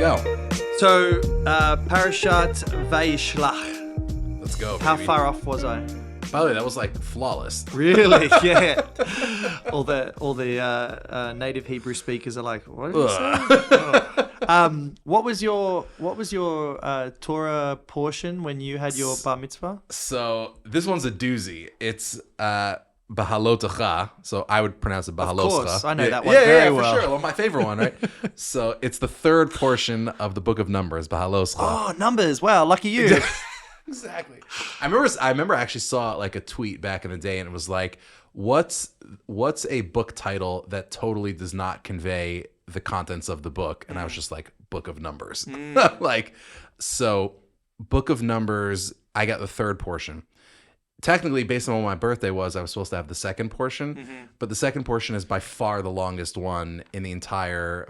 go. So, Parashat Vayishlach. Let's go. How baby. far off was I? By the way, that was like flawless. Really? Yeah. All the native Hebrew speakers are like, what did you say? Oh. What was your Torah portion when you had your bar mitzvah? So this one's a doozy. It's Bahalotacha. So I would pronounce it Bahaloscha. Of course, I know that one very very for well. sure. Well, my favorite one, right? So it's the third portion of the book of Numbers, Bahaloscha. Oh, numbers! Wow, lucky you. Exactly. I remember I actually saw like a tweet back in the day, and it was like, what's a book title that totally does not convey the contents of the book? And I was just like, Book of Numbers. Like, so Book of Numbers, I got the third portion. Technically, based on what my birthday was, I was supposed to have the second portion, but the second portion is by far the longest one in the entire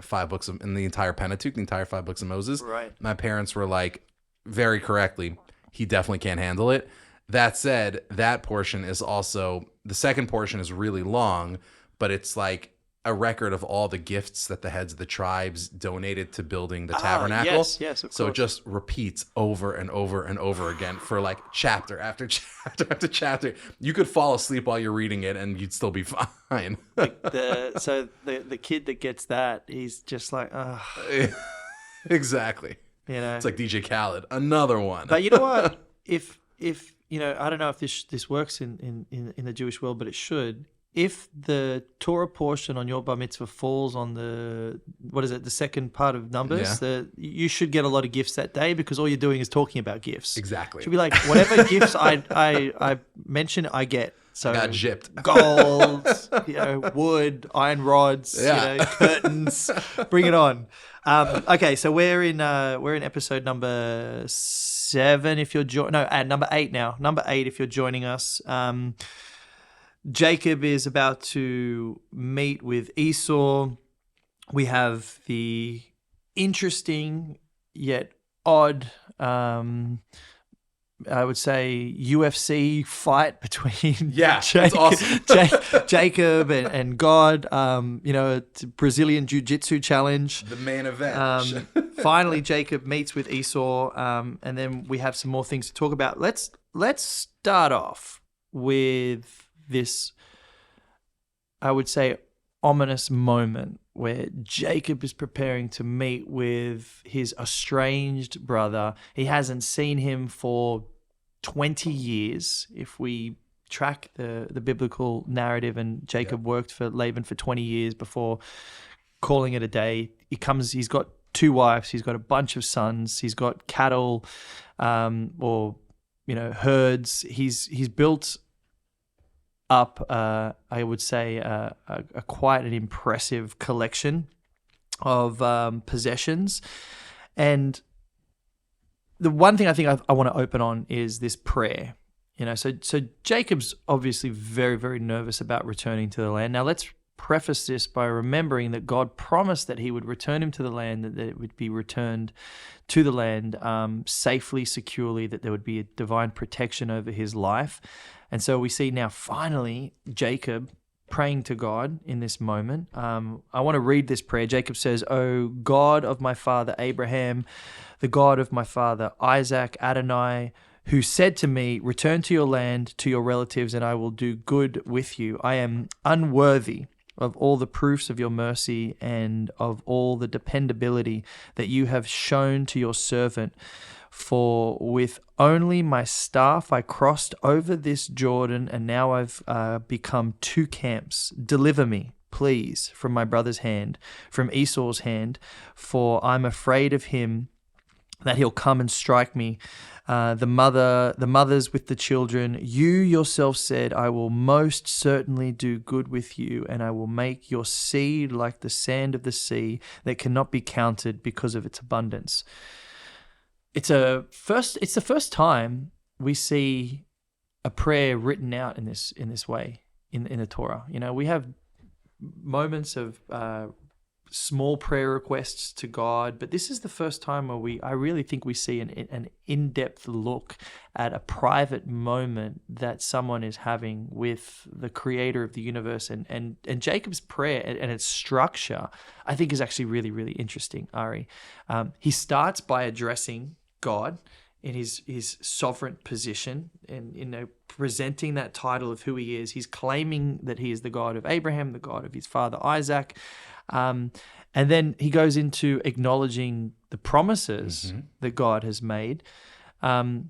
in the entire Pentateuch, the entire 5 books of Moses. Right. My parents were like, very correctly, he definitely can't handle it. That said, that portion is also, the second portion is really long, but it's like a record of all the gifts that the heads of the tribes donated to building the tabernacle. Yes, of course. So it just repeats over and over and over again for like chapter after chapter after chapter. You could fall asleep while you're reading it and you'd still be fine. So the kid that gets that, he's just like, Exactly. you know. It's like DJ Khaled, another one. But you know what? If you know, I don't know if this works in the Jewish world, but it should. If the Torah portion on your bar mitzvah falls on the second part of Numbers, you should get a lot of gifts that day because all you're doing is talking about gifts. Exactly. Should be like whatever gifts I mention, I get. So I got gypped. Gold, wood, iron rods, curtains. Bring it on. Okay, so we're in episode number 7. If you're number 8 now. Number 8 if you're joining us. Jacob is about to meet with Esau. We have the interesting yet odd, I would say, UFC fight between that's awesome. Jacob and God. It's a Brazilian Jiu-Jitsu challenge. The main event. Finally, Jacob meets with Esau, and then we have some more things to talk about. Let's start off with this, I would say, ominous moment where Jacob is preparing to meet with his estranged brother. He hasn't seen him for 20 years, if we track the biblical narrative, and Jacob worked for Laban for 20 years before calling it a day. He's got 2 wives, he's got a bunch of sons, he's got cattle, herds. He's built up, I would say, a quite an impressive collection of possessions. And the one thing I think I want to open on is this prayer. So Jacob's obviously very, very nervous about returning to the land. Now let's preface this by remembering that God promised that he would return him to the land, that it would be returned to the land safely, securely, that there would be a divine protection over his life. And so we see now finally Jacob praying to God in this moment. I want to read this prayer. Jacob says, "O God of my father Abraham, the God of my father Isaac, Adonai, who said to me, 'Return to your land, to your relatives, and I will do good with you.' I am unworthy of all the proofs of your mercy and of all the dependability that you have shown to your servant. For with only my staff I crossed over this Jordan, and now I've become 2 camps. Deliver me, please, from my brother's hand, from Esau's hand, for I'm afraid of him, that he'll come and strike me. The mothers with the children. You yourself said, I will most certainly do good with you, and I will make your seed like the sand of the sea that cannot be counted because of its abundance." It's the first time we see a prayer written out in this way in the Torah. We have moments of small prayer requests to God, but this is the first time where I really think we see an in-depth look at a private moment that someone is having with the creator of the universe. And Jacob's prayer and its structure, I think, is actually really, really interesting, Ari. He starts by addressing God in his sovereign position and presenting that title of who he is. He's claiming that he is the God of Abraham, the God of his father Isaac. And then he goes into acknowledging the promises that God has made.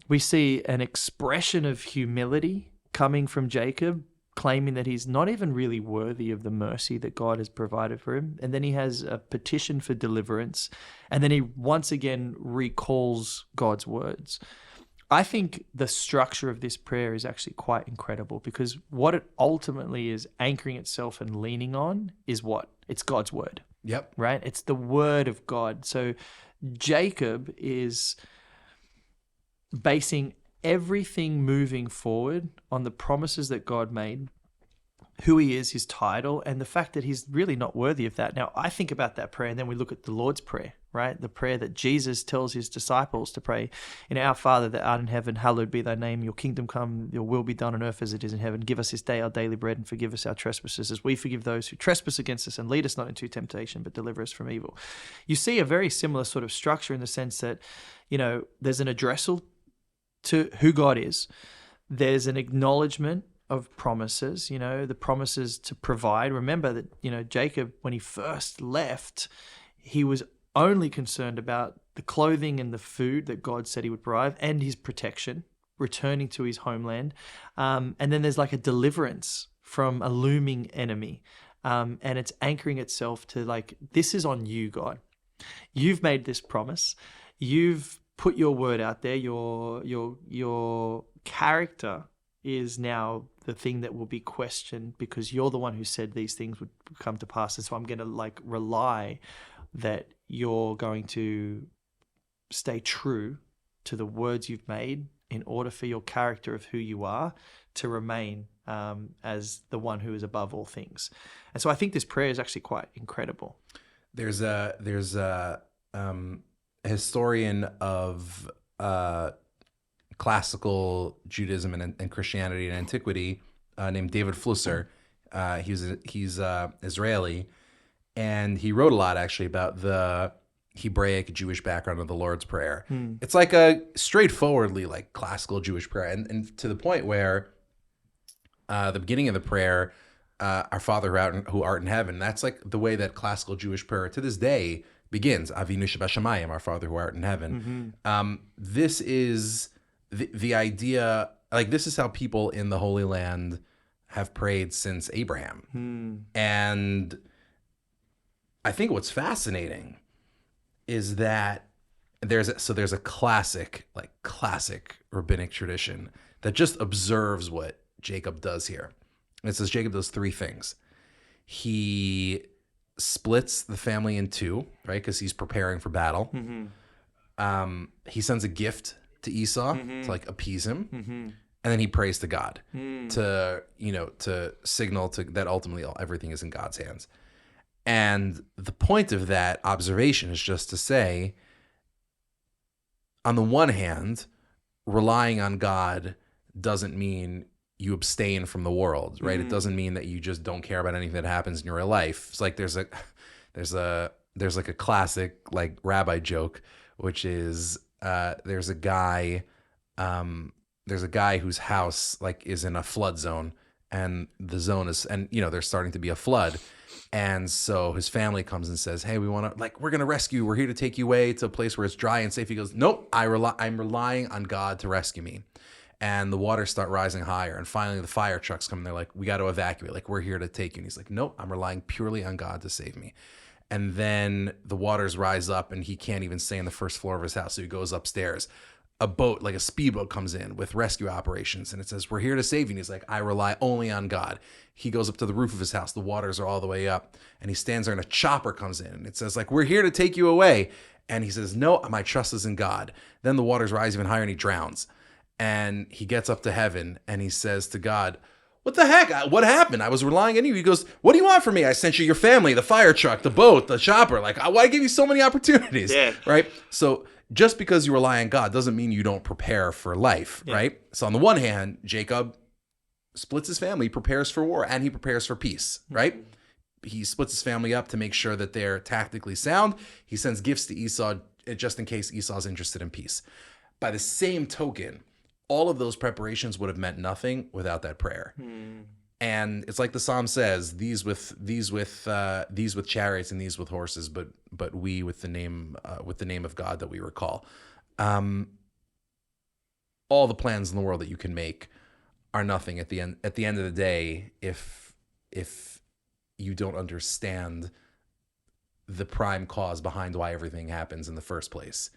We see an expression of humility coming from Jacob, claiming that he's not even really worthy of the mercy that God has provided for him. And then he has a petition for deliverance. And then he once again recalls God's words. I think the structure of this prayer is actually quite incredible, because what it ultimately is anchoring itself and leaning on is what? It's God's word. Yep. Right? It's the word of God. So Jacob is basing everything moving forward on the promises that God made, who he is, his title, and the fact that he's really not worthy of that. Now, I think about that prayer, and then we look at the Lord's Prayer, right? The prayer that Jesus tells his disciples to pray. Our Father that art in heaven, hallowed be thy name. Your kingdom come, your will be done on earth as it is in heaven. Give us this day our daily bread, and forgive us our trespasses as we forgive those who trespass against us, and lead us not into temptation, but deliver us from evil. You see a very similar sort of structure in the sense that, there's an addressal to who God is. There's an acknowledgement of promises, the promises to provide. Remember that, Jacob, when he first left, he was only concerned about the clothing and the food that God said he would provide, and his protection, returning to his homeland. And then there's like a deliverance from a looming enemy. And it's anchoring itself to this is on you, God. You've made this promise. You've put your word out there. Your character is now the thing that will be questioned, because you're the one who said these things would come to pass. And so I'm going to rely that you're going to stay true to the words you've made in order for your character of who you are to remain as the one who is above all things. And so I think this prayer is actually quite incredible. There's a historian of classical Judaism and Christianity and antiquity named David Flusser. He's Israeli, and he wrote a lot actually about the Hebraic Jewish background of the Lord's Prayer. It's like a straightforwardly classical Jewish prayer, and to the point where the beginning of the prayer, our Father who art in heaven, that's the way that classical Jewish prayer to this day begins. Avinu Shebashamayim, our Father who art in heaven. This is the idea, this is how people in the Holy Land have prayed since Abraham. And I think what's fascinating is that there's a classic rabbinic tradition that just observes what Jacob does here. And it says Jacob does three things. He splits the family in two, right? Because he's preparing for battle. He sends a gift to Esau to appease him. And then he prays to God to signal that ultimately everything is in God's hands. And the point of that observation is just to say, on the one hand, relying on God doesn't mean you abstain from the world, right? It doesn't mean that you just don't care about anything that happens in your real life. It's there's a classic rabbi joke, which is there's a guy whose house is in a flood zone, and the zone is, and there's starting to be a flood. And so his family comes and says, hey, we're going to rescue you. We're here to take you away to a place where it's dry and safe. He goes, nope, I'm relying on God to rescue me. And the waters start rising higher. And finally the fire trucks come and they're like, we got to evacuate. We're here to take you. And he's like, nope, I'm relying purely on God to save me. And then the waters rise up and he can't even stay on the first floor of his house. So he goes upstairs. A boat, a speedboat, comes in with rescue operations, and it says, we're here to save you. And he's like, I rely only on God. He goes up to the roof of his house. The waters are all the way up, and he stands there, and a chopper comes in, and it says, we're here to take you away. And he says, no, my trust is in God. Then the waters rise even higher, and he drowns. And he gets up to heaven, and he says to God, what the heck? What happened? I was relying on you. He goes, what do you want from me? I sent you your family, the fire truck, the boat, the chopper. Like, why give you so many opportunities? Yeah. Right? So just because you rely on God doesn't mean you don't prepare for life, right? So on the one hand, Jacob splits his family, prepares for war, and he prepares for peace, right? He splits his family up to make sure that they're tactically sound. He sends gifts to Esau just in case Esau's interested in peace. By the same token, all of those preparations would have meant nothing without that prayer. And it's like the Psalm says, these with chariots and these with horses, but we with the name of God that we recall. All the plans in the world that you can make are nothing at the end of the day if you don't understand the prime cause behind why everything happens in the first place.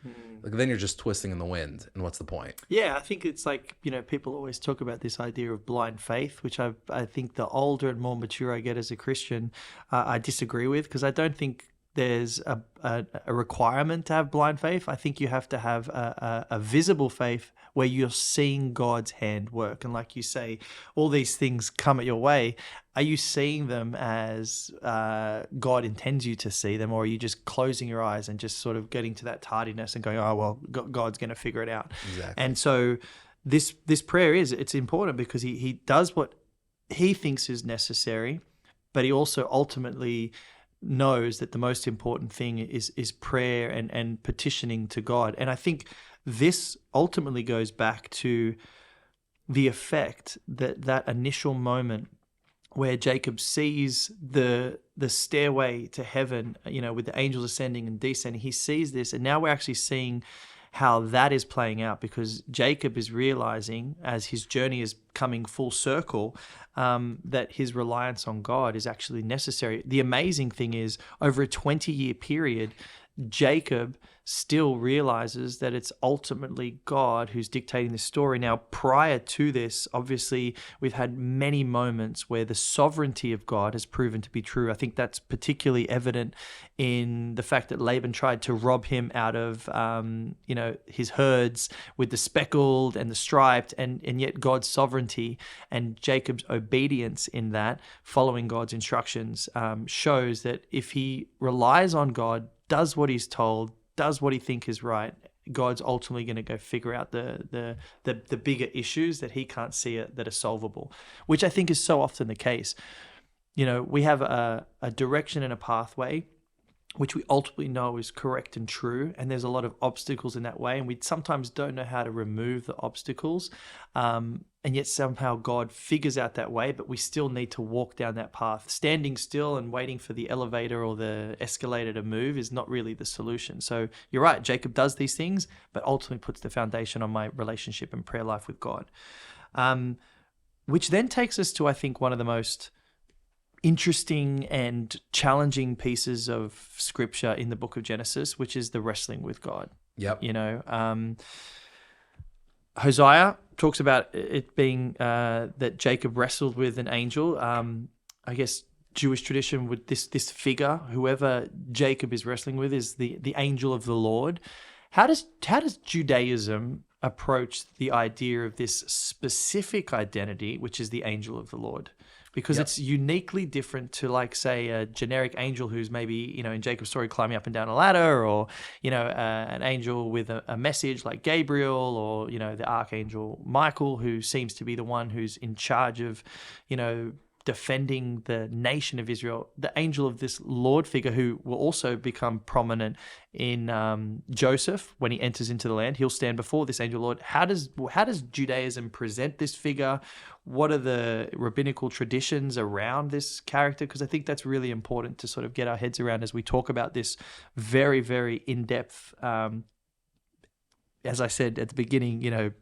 Like, then you're just twisting in the wind, and what's the point? Yeah, I think it's like, people always talk about this idea of blind faith, which I think the older and more mature I get as a Christian, I disagree with, because I don't think there's a requirement to have blind faith. I think you have to have a visible faith where you're seeing God's hand work. And like you say, all these things come at your way. Are you seeing them as God intends you to see them, or are you just closing your eyes and just sort of getting to that tardiness and going, oh, well, God's going to figure it out? Exactly. And so this prayer it's important because he does what he thinks is necessary, but he also ultimately knows that the most important thing is prayer and petitioning to God. And I think this ultimately goes back to the effect that initial moment where Jacob sees the stairway to heaven, with the angels ascending and descending. He sees this, and now we're actually seeing how that is playing out, because Jacob is realizing, as his journey is coming full circle, that his reliance on God is actually necessary. The amazing thing is, over a 20-year period, Jacob still realizes that it's ultimately God who's dictating the story. Now, prior to this, obviously, we've had many moments where the sovereignty of God has proven to be true. I think that's particularly evident in the fact that Laban tried to rob him out of, his herds with the speckled and the striped, and yet God's sovereignty and Jacob's obedience in that, following God's instructions, shows that if he relies on God, does what he's told, does what he thinks is right, God's ultimately going to go figure out the bigger issues that he can't see that are solvable, which I think is so often the case. We have a direction and a pathway which we ultimately know is correct and true, and there's a lot of obstacles in that way, and we sometimes don't know how to remove the obstacles, and yet somehow God figures out that way, but we still need to walk down that path. Standing still and waiting for the elevator or the escalator to move is not really the solution. So you're right, Jacob does these things, but ultimately puts the foundation on my relationship and prayer life with God, which then takes us to, I think, one of the most interesting and challenging pieces of scripture in the book of Genesis, which is the wrestling with God. Yep. Hosea talks about it being that Jacob wrestled with an angel. I guess Jewish tradition would this figure, whoever Jacob is wrestling with, is the angel of the Lord. How does Judaism approach the idea of this specific identity, which is the angel of the Lord? Because it's uniquely different to, like, say, a generic angel who's maybe, in Jacob's story, climbing up and down a ladder, or, an angel with a message like Gabriel, or, the archangel Michael, who seems to be the one who's in charge of, defending the nation of Israel. The angel of this Lord figure, who will also become prominent in Joseph when he enters into the land, he'll stand before this angel Lord. How does Judaism present this figure? What are the rabbinical traditions around this character? Because I think that's really important to sort of get our heads around as we talk about this very, very in-depth, as I said at the beginning,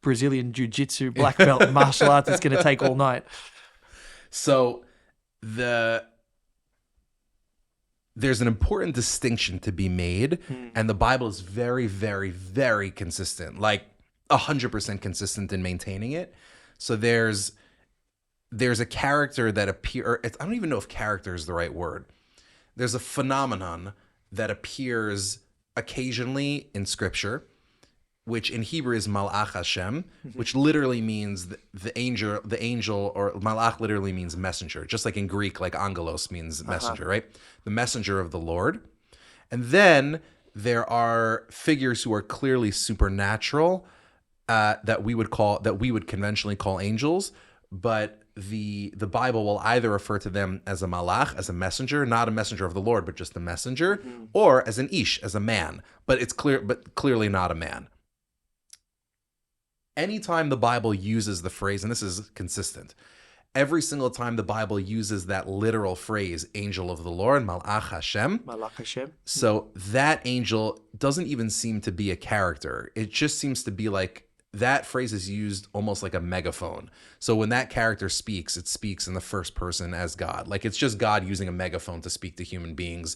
Brazilian jiu-jitsu, black belt, martial arts. It's going to take all night. So there's an important distinction to be made, and the Bible is very, very, very consistent, like 100% consistent in maintaining it. So there's a character that I don't even know if character is the right word. There's a phenomenon that appears occasionally in Scripture which in Hebrew is Malach Hashem, which literally means the angel, or Malach literally means messenger, just like in Greek, like angelos means messenger, right? The messenger of the Lord. And then there are figures who are clearly supernatural, that we would conventionally call angels, but the Bible will either refer to them as a malach, as a messenger, not a messenger of the Lord, but just a messenger, or as an ish, as a man, but clearly not a man. Anytime the Bible uses the phrase, and this is consistent, every single time the Bible uses that literal phrase, angel of the Lord, Malach Hashem. Malach Hashem. So that angel doesn't even seem to be a character. It just seems to be like, that phrase is used almost like a megaphone. So when that character speaks, it speaks in the first person as God. Like it's just God using a megaphone to speak to human beings,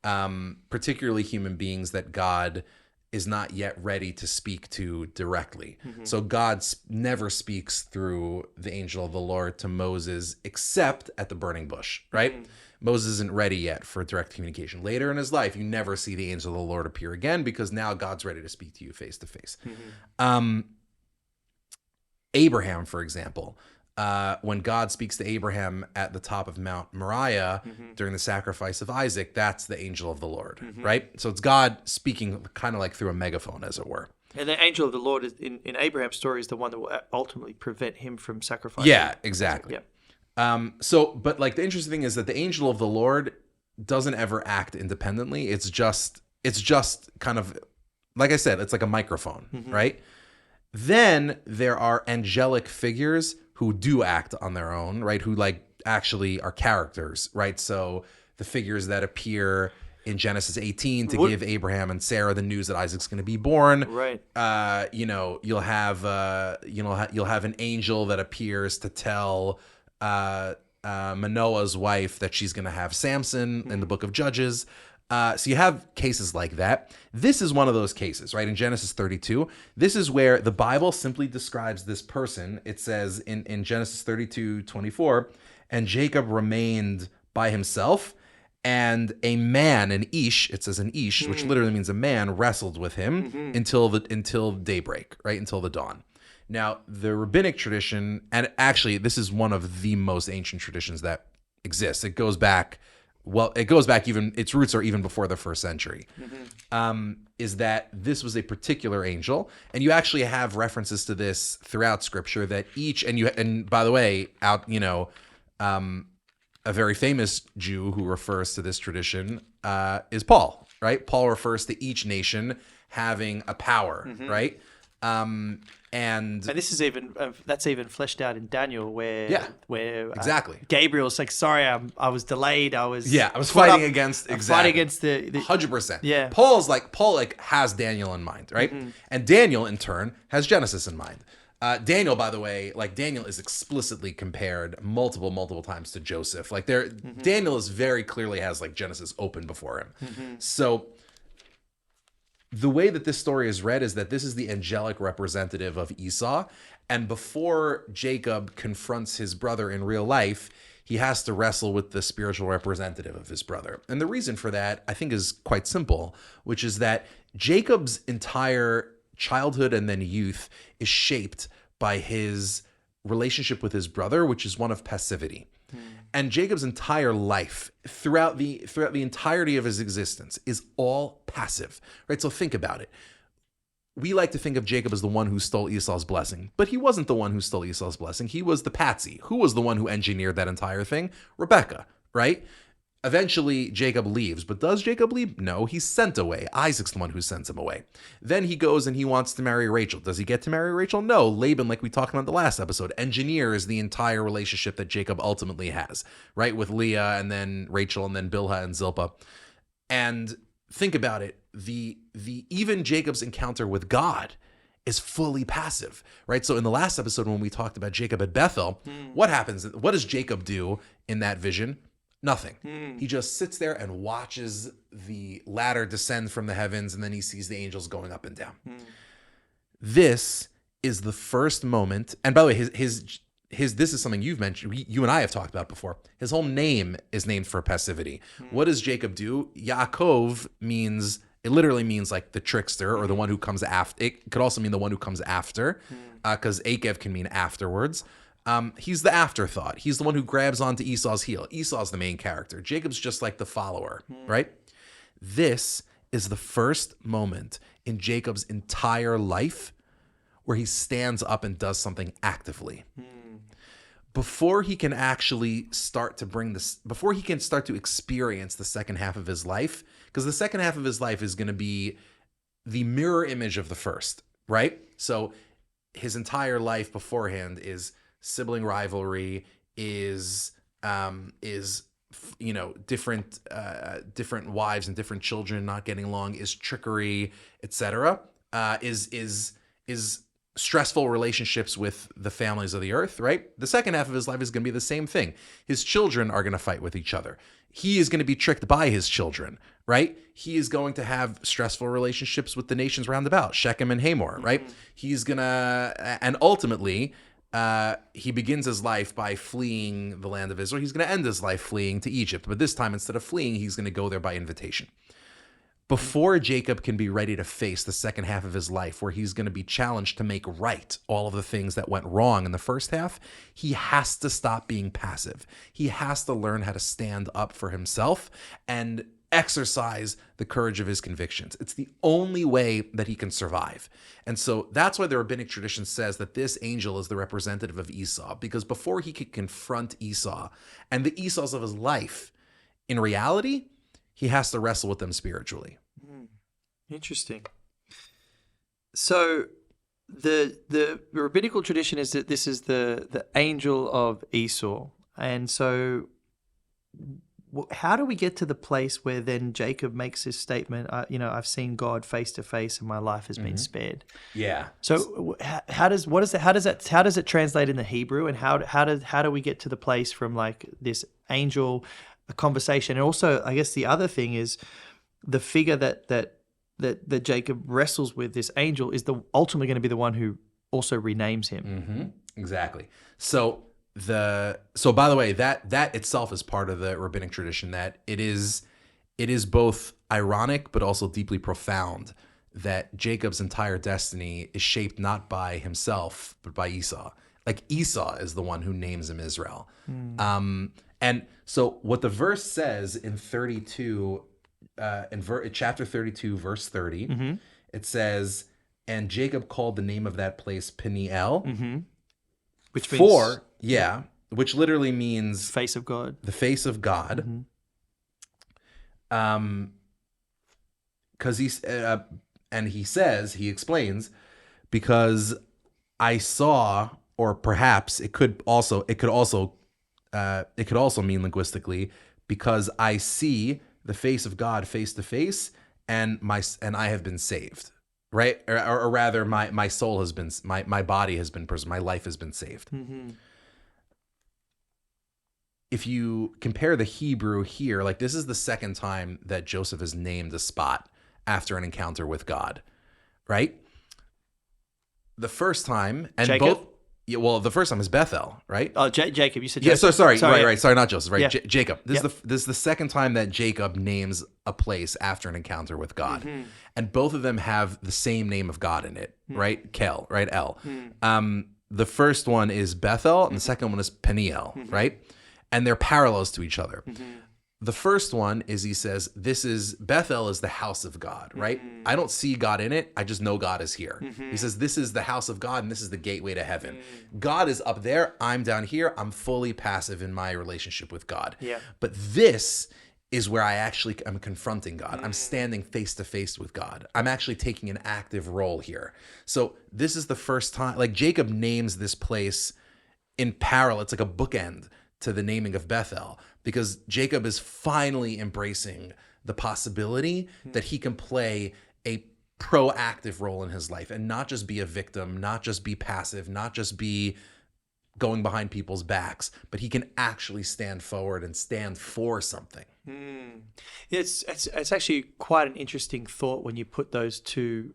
particularly human beings that God is not yet ready to speak to directly. So God never speaks through the angel of the Lord to Moses except at the burning bush, right? Moses isn't ready yet for direct communication. Later in his life, you never see the angel of the Lord appear again because now God's ready to speak to you face to face. Abraham, for example, when God speaks to Abraham at the top of Mount Moriah during the sacrifice of Isaac, that's the angel of the Lord, right? So it's God speaking kind of like through a megaphone, as it were. And the angel of the Lord is, in Abraham's story, is the one that will ultimately prevent him from sacrificing. Yeah, exactly. Yeah. But like the interesting thing is that the angel of the Lord doesn't ever act independently. It's just kind of, like I said, it's like a microphone, right? Then there are angelic figures who do act on their own, right? Who like actually are characters, right? So the figures that appear in Genesis 18 to give Abraham and Sarah the news that Isaac's going to be born, right? You'll have an angel that appears to tell Manoah's wife that she's going to have Samson in the book of Judges. So you have cases like that. This is one of those cases, right? In Genesis 32, this is where the Bible simply describes this person. It says in Genesis 32:24, and Jacob remained by himself, and a man, an ish, it says an ish, which literally means a man, wrestled with him until daybreak, right? Until the dawn. Now, the rabbinic tradition, and actually this is one of the most ancient traditions that exists. It goes back even, its roots are even before the first century, is that this was a particular angel. And you actually have references to this throughout scripture that and by the way, a very famous Jew who refers to this tradition is Paul, right? Paul refers to each nation having a power, right? And this is that's even fleshed out in Daniel, where exactly Gabriel's like, sorry, I was delayed. I was fighting against the 100%. Yeah, Paul has Daniel in mind, right? And Daniel in turn has Genesis in mind. Daniel, by the way, Daniel is explicitly compared multiple times to Joseph. Daniel is very clearly has Genesis open before him. So the way that this story is read is that this is the angelic representative of Esau. And before Jacob confronts his brother in real life, he has to wrestle with the spiritual representative of his brother. And the reason for that, I think, is quite simple, which is that Jacob's entire childhood and then youth is shaped by his relationship with his brother, which is one of passivity. And Jacob's entire life, throughout the entirety of his existence, is all passive, right? So think about it. We like to think of Jacob as the one who stole Esau's blessing, but he wasn't the one who stole Esau's blessing. He was the patsy. Who was the one who engineered that entire thing? Rebecca, right? Eventually, Jacob leaves, but does Jacob leave? No, he's sent away. Isaac's the one who sends him away. Then he goes and he wants to marry Rachel. Does he get to marry Rachel? No. Laban, like we talked about in the last episode, engineers the entire relationship that Jacob ultimately has, right? With Leah and then Rachel and then Bilhah and Zilpah. And think about it. The even Jacob's encounter with God is fully passive, right? So in the last episode, when we talked about Jacob at Bethel, what happens? What does Jacob do in that vision? Nothing. He just sits there and watches the ladder descend from the heavens, and then he sees the angels going up and down. This is the first moment. And by the way, his this is something you've mentioned. You and I have talked about before. His whole name is named for passivity. What does Jacob do? Yaakov means It literally means like the trickster or the one who comes after. It could also mean the one who comes after, because Akev can mean afterwards. He's the afterthought. He's the one who grabs onto Esau's heel. Esau's the main character. Jacob's just like the follower, right? This is the first moment in Jacob's entire life where he stands up and does something actively. Before he can actually start to before he can start to experience the second half of his life, because the second half of his life is going to be the mirror image of the first, right? So his entire life beforehand is sibling rivalry, is different wives and different children not getting along, is trickery, etc. Is stressful relationships with the families of the earth, right? The second half of his life is going to be the same thing. His children are going to fight with each other. He is going to be tricked by his children, right? He is going to have stressful relationships with the nations round about, Shechem and Hamor, right? He's going to, and ultimately, he begins his life by fleeing the land of Israel. He's going to end his life fleeing to Egypt, but this time, instead of fleeing, he's going to go there by invitation. Before Jacob can be ready to face the second half of his life, where he's going to be challenged to make right all of the things that went wrong in the first half, he has to stop being passive. He has to learn how to stand up for himself and exercise the courage of his convictions. It's the only way that he can survive. And so that's why the rabbinic tradition says that this angel is the representative of Esau, because before he could confront Esau and the Esau's of his life, in reality, he has to wrestle with them spiritually. Interesting. So the rabbinical tradition is that this is the angel of Esau. And so how do we get to the place where then Jacob makes this statement, I've seen God face to face and my life has been spared? Yeah. So how does it translate in the Hebrew, and how do we get to the place from like this angel, a conversation? And also, I guess the other thing is the figure that Jacob wrestles with, this angel, is ultimately going to be the one who also renames him. Exactly. So by the way, that itself is part of the rabbinic tradition, that it is both ironic but also deeply profound that Jacob's entire destiny is shaped not by himself but by Esau. Like, Esau is the one who names him Israel. And so what the verse says in 32, chapter 32, verse 30, it says, "And Jacob called the name of that place Peniel," which means which literally means face of God, the face of God. Because he explains, because I saw, or perhaps it could also mean linguistically, because I see the face of God face to face, and I have been saved, right? Or rather, my soul has been, my body has been preserved, my life has been saved. If you compare the Hebrew here, like, this is the second time that Joseph has named a spot after an encounter with God, right? The first time, and Jacob? the first time is Bethel, right? Oh, Jacob. You said Joseph. Yeah, sorry, yeah. right. Sorry, not Joseph, right? Yeah. Jacob. This is the second time that Jacob names a place after an encounter with God. And both of them have the same name of God in it, right? Kel, right? El. The first one is Bethel, and the second one is Peniel, right? And they're parallels to each other. The first one is, he says, Bethel is the house of God, right? I don't see God in it. I just know God is here. He says, this is the house of God, and this is the gateway to heaven. God is up there. I'm down here. I'm fully passive in my relationship with God. Yeah. But this is where I'm confronting God. I'm standing face to face with God. I'm actually taking an active role here. So this is the first time, like, Jacob names this place in parallel. It's like a bookend to the naming of Bethel, because Jacob is finally embracing the possibility that he can play a proactive role in his life and not just be a victim, not just be passive, not just be going behind people's backs, but he can actually stand forward and stand for something. It's actually quite an interesting thought when you put those two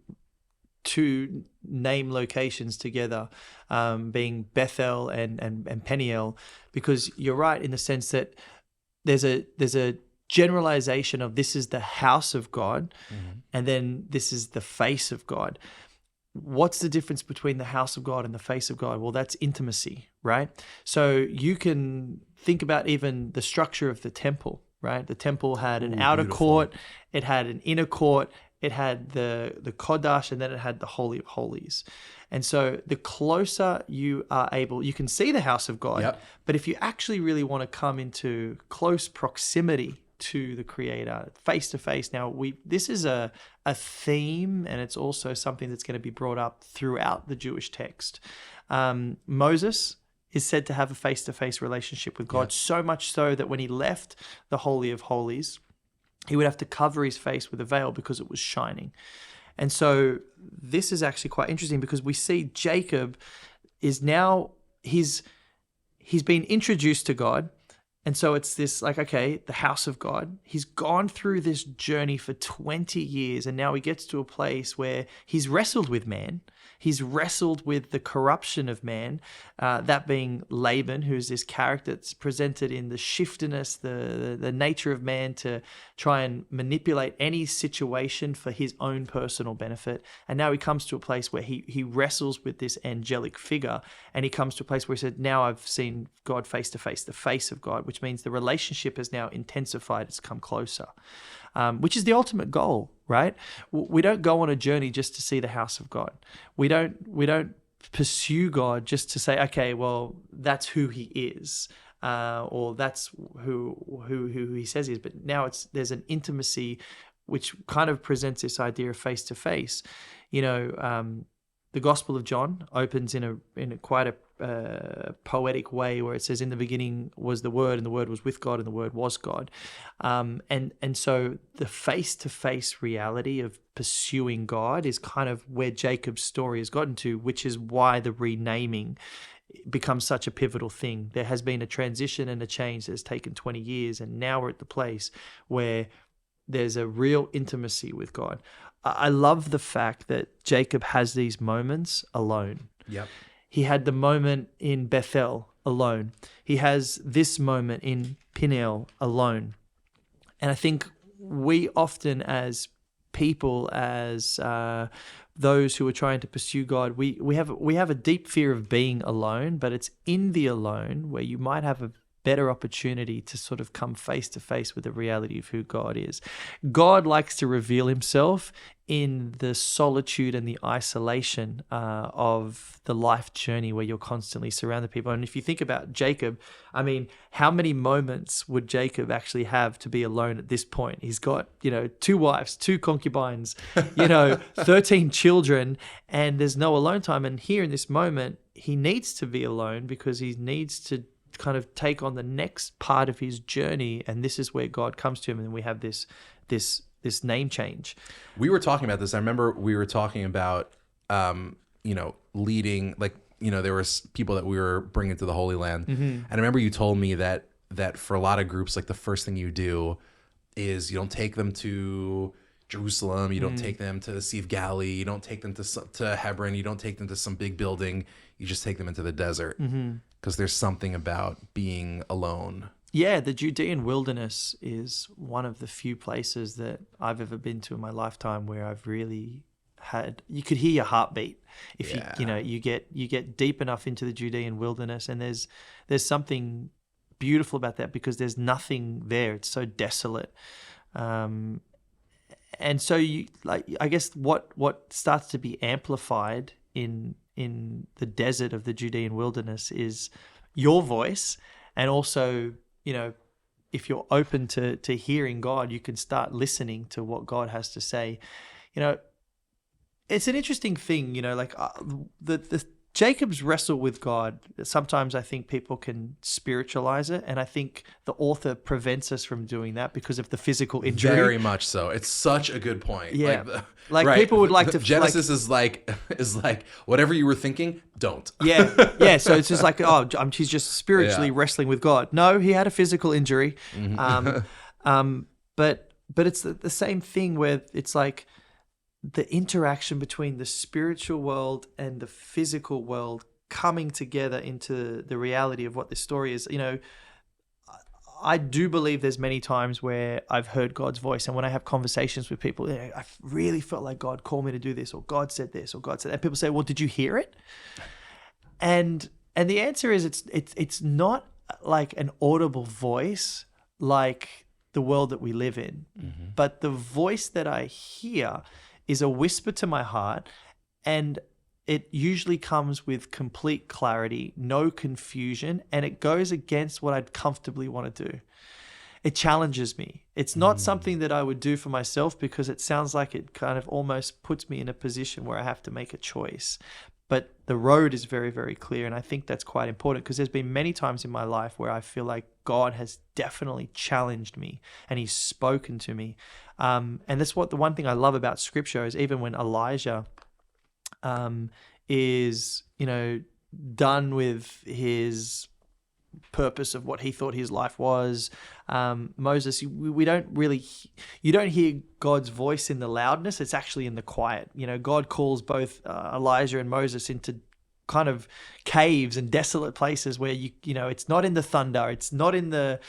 name locations together, being Bethel and Peniel, because you're right in the sense that there's a generalization of this is the house of God, and then this is the face of God. What's the difference between the house of God and the face of God? Well, that's intimacy, right? So you can think about even the structure of the temple, right? The temple had an outer court, it had an inner court, it had the Kodash, and then it had the Holy of Holies. And so the closer you are able, you can see the house of God, but if you actually really want to come into close proximity to the Creator, face to face. Now, this is a theme, and it's also something that's going to be brought up throughout the Jewish text. Moses is said to have a face-to-face relationship with God, so much so that when he left the Holy of Holies, he would have to cover his face with a veil because it was shining. And so this is actually quite interesting because we see Jacob is now, he's been introduced to God. And so it's this like, okay, the house of God. He's gone through this journey for 20 years, and now he gets to a place where he's wrestled with man. He's wrestled with the corruption of man, that being Laban, who's this character that's presented in the shiftiness, the nature of man to try and manipulate any situation for his own personal benefit. And now he comes to a place where he wrestles with this angelic figure, and he comes to a place where he said, now I've seen God face to face, the face of God, which means the relationship has now intensified, it's come closer, which is the ultimate goal, right? We don't go on a journey just to see the house of God. We don't pursue God just to say, okay, well, that's who he is, or that's who he says he is. But now there's an intimacy which kind of presents this idea of face to face. The Gospel of John opens in a quite a poetic way where it says, in the beginning was the Word, and the Word was with God, and the Word was God. And so the face-to-face reality of pursuing God is kind of where Jacob's story has gotten to, which is why the renaming becomes such a pivotal thing. There has been a transition and a change that has taken 20 years, and now we're at the place where there's a real intimacy with God. I love the fact that Jacob has these moments alone. Yep. He had the moment in Bethel alone. He has this moment in Peniel alone. And I think we often as people, as those who are trying to pursue God, we have a deep fear of being alone, but it's in the alone where you might have a better opportunity to sort of come face to face with the reality of who God is. God likes to reveal himself in the solitude and the isolation of the life journey where you're constantly surrounded by people. And if you think about Jacob, I mean, how many moments would Jacob actually have to be alone at this point? He's got, 2 wives, 2 concubines, 13 children, and there's no alone time. And here in this moment, he needs to be alone because he needs to kind of take on the next part of his journey, and this is where God comes to him, and we have this name change. We were talking about this. I remember we were talking about leading, like, there was people that we were bringing to the Holy Land, and I remember you told me that for a lot of groups, like, the first thing you do is you don't take them to Jerusalem, you don't take them to the Sea of Galilee, you don't take them to Hebron, you don't take them to some big building, you just take them into the desert. Because there's something about being alone. Yeah, the Judean wilderness is one of the few places that I've ever been to in my lifetime where I've really you could hear your heartbeat if you get deep enough into the Judean wilderness, and there's something beautiful about that because there's nothing there. It's so desolate. And so I guess what starts to be amplified in the desert of the Judean wilderness is your voice, and also, if you're open to hearing God, you can start listening to what God has to say. It's an interesting thing, the Jacob's wrestle with God. Sometimes I think people can spiritualize it, and I think the author prevents us from doing that because of the physical injury. Very much so. It's such a good point. Yeah, right. People would like to. Genesis is like whatever you were thinking, don't. Yeah. So it's just like, he's just spiritually wrestling with God. No, he had a physical injury. But it's the same thing where it's like, the interaction between the spiritual world and the physical world coming together into the reality of what this story is. I do believe there's many times where I've heard God's voice, and when I have conversations with people, I really felt like God called me to do this, or God said this, or God said that. And people say, "Well, did you hear it?" And the answer is it's not like an audible voice like the world that we live in, but the voice that I hear is a whisper to my heart, and it usually comes with complete clarity, no confusion, and it goes against what I'd comfortably want to do. It challenges me. It's not something that I would do for myself because it sounds like it kind of almost puts me in a position where I have to make a choice. But the road is very, very clear, and I think that's quite important because there's been many times in my life where I feel like God has definitely challenged me and he's spoken to me. And that's what the one thing I love about Scripture is even when Elijah is, done with his purpose of what he thought his life was. Moses, you don't hear God's voice in the loudness. It's actually in the quiet. God calls both Elijah and Moses into kind of caves and desolate places where it's not in the thunder, it's not in the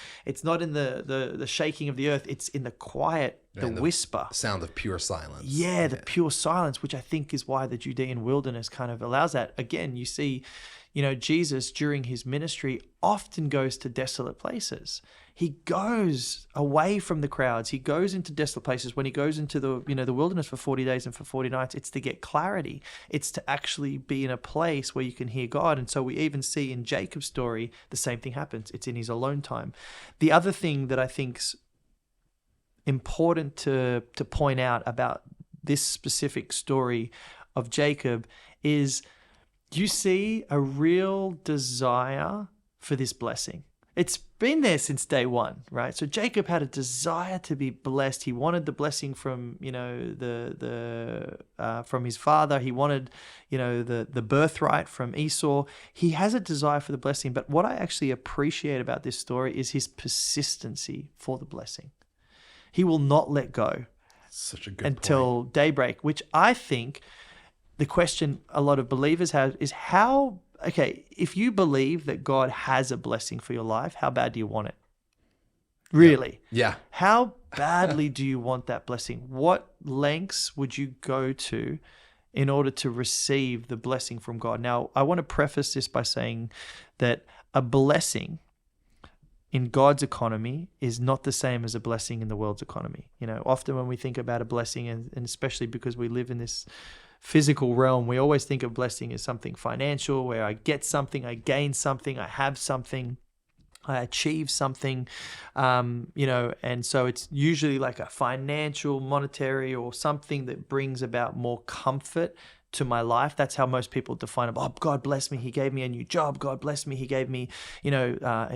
shaking of the earth, it's in the quiet, the whisper, sound of pure silence. Yeah, the pure silence, which I think is why the Judean wilderness kind of allows that. Again, you see, Jesus during his ministry often goes to desolate places. He goes away from the crowds. He goes into desolate places. When he goes into the wilderness for 40 days and for 40 nights, it's to get clarity. It's to actually be in a place where you can hear God. And so we even see in Jacob's story, the same thing happens. It's in his alone time. The other thing that I think's important to point out about this specific story of Jacob is you see a real desire for this blessing. It's been there since day one, right? So Jacob had a desire to be blessed. He wanted the blessing from, from his father. He wanted, the birthright from Esau. He has a desire for the blessing. But what I actually appreciate about this story is his persistency for the blessing. He will not let go. Such a good until point. Daybreak, which I think the question a lot of believers have is if you believe that God has a blessing for your life, how bad do you want it? Really? Yeah. How badly do you want that blessing? What lengths would you go to in order to receive the blessing from God? Now, I want to preface this by saying that a blessing in God's economy is not the same as a blessing in the world's economy. Often when we think about a blessing, and especially because we live in this physical realm, we always think of blessing as something financial, where I get something, I gain something, I have something, I achieve something, and so it's usually like a financial, monetary, or something that brings about more comfort to my life. That's how most people define it. Oh, God bless me, he gave me a new job. God bless me, he gave me,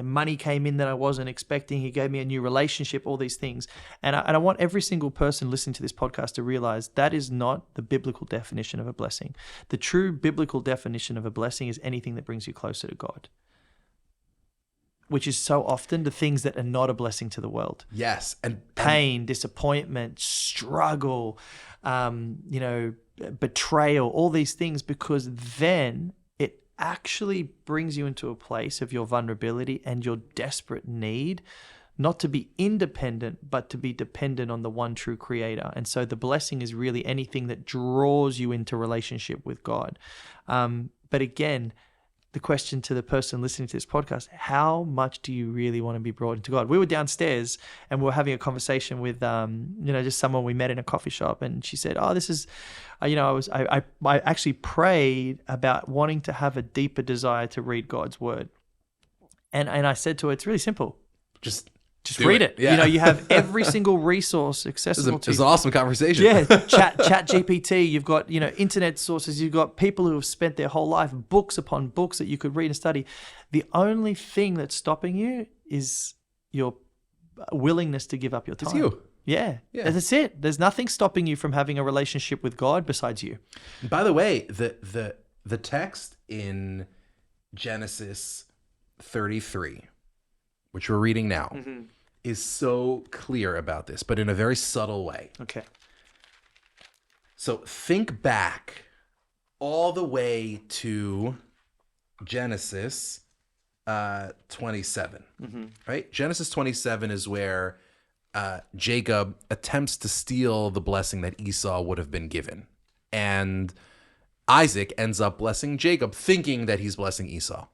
money came in that I wasn't expecting. He gave me a new relationship, all these things. And I want every single person listening to this podcast to realize that is not the biblical definition of a blessing. The true biblical definition of a blessing is anything that brings you closer to God, which is so often the things that are not a blessing to the world. Yes. And pain, disappointment, struggle, betrayal, all these things, because then it actually brings you into a place of your vulnerability and your desperate need, not to be independent, but to be dependent on the one true creator. And so the blessing is really anything that draws you into relationship with God. But again, the question to the person listening to this podcast, how much do you really want to be brought into God? We were downstairs and we were having a conversation with, just someone we met in a coffee shop. And she said, this is, I actually prayed about wanting to have a deeper desire to read God's word. And I said to her, it's really simple. Just read it. Yeah. You have every single resource accessible to you. It's an awesome conversation. Yeah, chat GPT. You've got, internet sources. You've got people who have spent their whole life, books upon books that you could read and study. The only thing that's stopping you is your willingness to give up your time. It's you. Yeah, that's it. There's nothing stopping you from having a relationship with God besides you. By the way, the text in Genesis 33, which we're reading now, is so clear about this, but in a very subtle way. Okay. So think back all the way to Genesis 27, right? Genesis 27 is where Jacob attempts to steal the blessing that Esau would have been given. And Isaac ends up blessing Jacob, thinking that he's blessing Esau.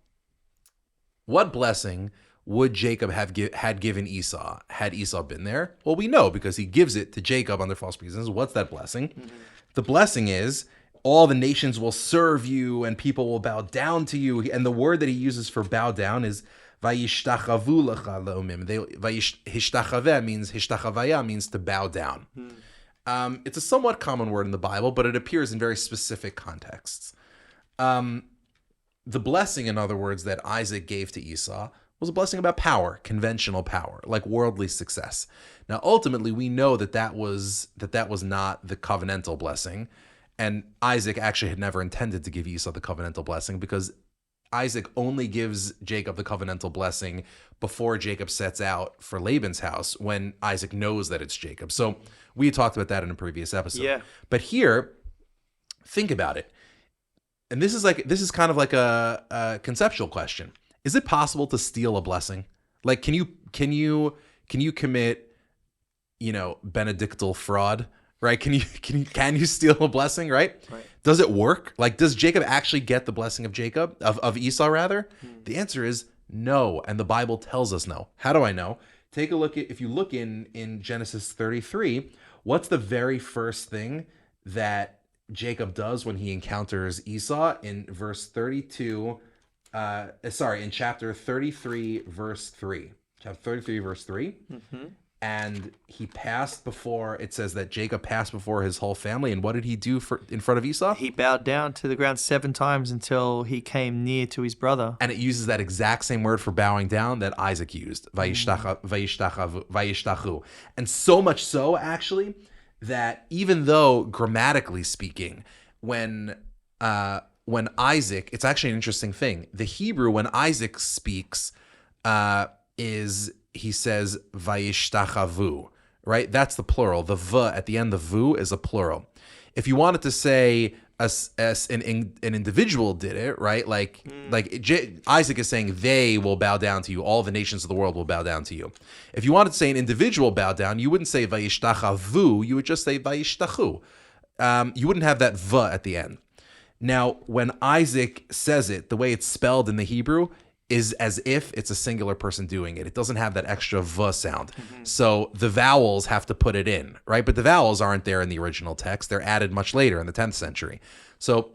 What blessing would Jacob had given Esau had Esau been there? Well, we know because he gives it to Jacob under false pretenses. What's that blessing? The blessing is all the nations will serve you and people will bow down to you. And the word that he uses for bow down is vayishtachavu lecha le'omim. Hishtachaveh means hishtachavaya means to bow down. It's a somewhat common word in the Bible, but it appears in very specific contexts. The blessing, in other words, that Isaac gave to Esau was a blessing about power, conventional power, like worldly success. Now, ultimately, we know that was not the covenantal blessing, and Isaac actually had never intended to give Esau the covenantal blessing because Isaac only gives Jacob the covenantal blessing before Jacob sets out for Laban's house when Isaac knows that it's Jacob. So we talked about that in a previous episode. Yeah. But here, think about it. And this is kind of like a conceptual question. Is it possible to steal a blessing? Like, can you commit, benedictal fraud, right? Can you steal a blessing, right? Does it work? Like, does Jacob actually get the blessing of Esau rather? The answer is no, and the Bible tells us no. How do I know? Take a look if you look in Genesis 33, what's the very first thing that Jacob does when he encounters Esau in verse 32? In chapter 33, verse 3. Chapter 33, verse 3. And he passed before, it says that Jacob passed before his whole family. And what did he do in front of Esau? He bowed down to the ground 7 times until he came near to his brother. And it uses that exact same word for bowing down that Isaac used. Vayishtachu. And so much so, actually, that even though grammatically speaking, when Isaac, it's actually an interesting thing. The Hebrew, when Isaac speaks, he says vayishtachavu, right? That's the plural. The v at the end of vu is a plural. If you wanted to say an individual did it, right? Isaac is saying they will bow down to you. All the nations of the world will bow down to you. If you wanted to say an individual bow down, you wouldn't say vayishtachavu. You would just say vayishtachu. You wouldn't have that v at the end. Now, when Isaac says it, the way it's spelled in the Hebrew is as if it's a singular person doing it. It doesn't have that extra v sound. So the vowels have to put it in, right? But the vowels aren't there in the original text. They're added much later in the 10th century. So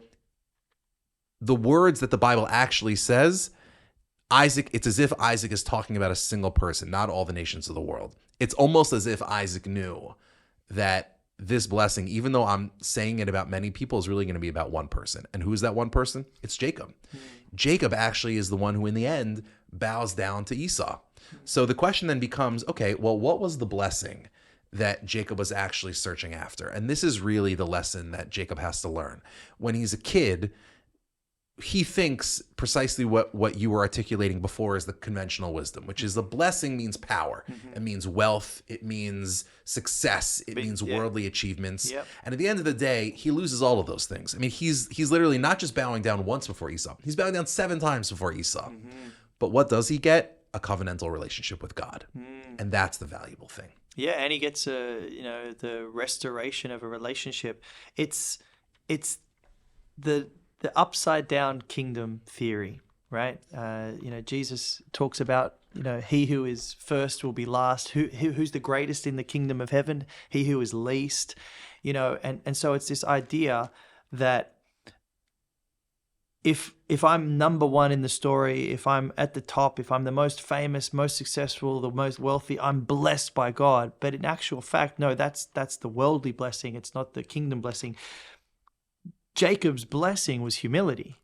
the words that the Bible actually says, it's as if Isaac is talking about a single person, not all the nations of the world. It's almost as if Isaac knew that this blessing, even though I'm saying it about many people, is really going to be about one person. And who's that one person? It's Jacob. Jacob actually is the one who in the end bows down to Esau. So the question then becomes, okay, well, what was the blessing that Jacob was actually searching after? And this is really the lesson that Jacob has to learn. When he's a kid, he thinks precisely what you were articulating before is the conventional wisdom, which is the blessing means power. It means wealth. It means success. It means worldly achievements. And at the end of the day, he loses all of those things. I mean, he's literally not just bowing down once before Esau. He's bowing down 7 times before Esau. But what does he get? A covenantal relationship with God. And that's the valuable thing. Yeah, and he gets the restoration of a relationship. It's the upside down kingdom theory, right? Jesus talks about, he who is first will be last. Who's the greatest in the kingdom of heaven? He who is least, and so it's this idea that if I'm number one in the story, if I'm at the top, if I'm the most famous, most successful, the most wealthy, I'm blessed by God. But in actual fact, no, that's the worldly blessing. It's not the kingdom blessing. Jacob's blessing was humility.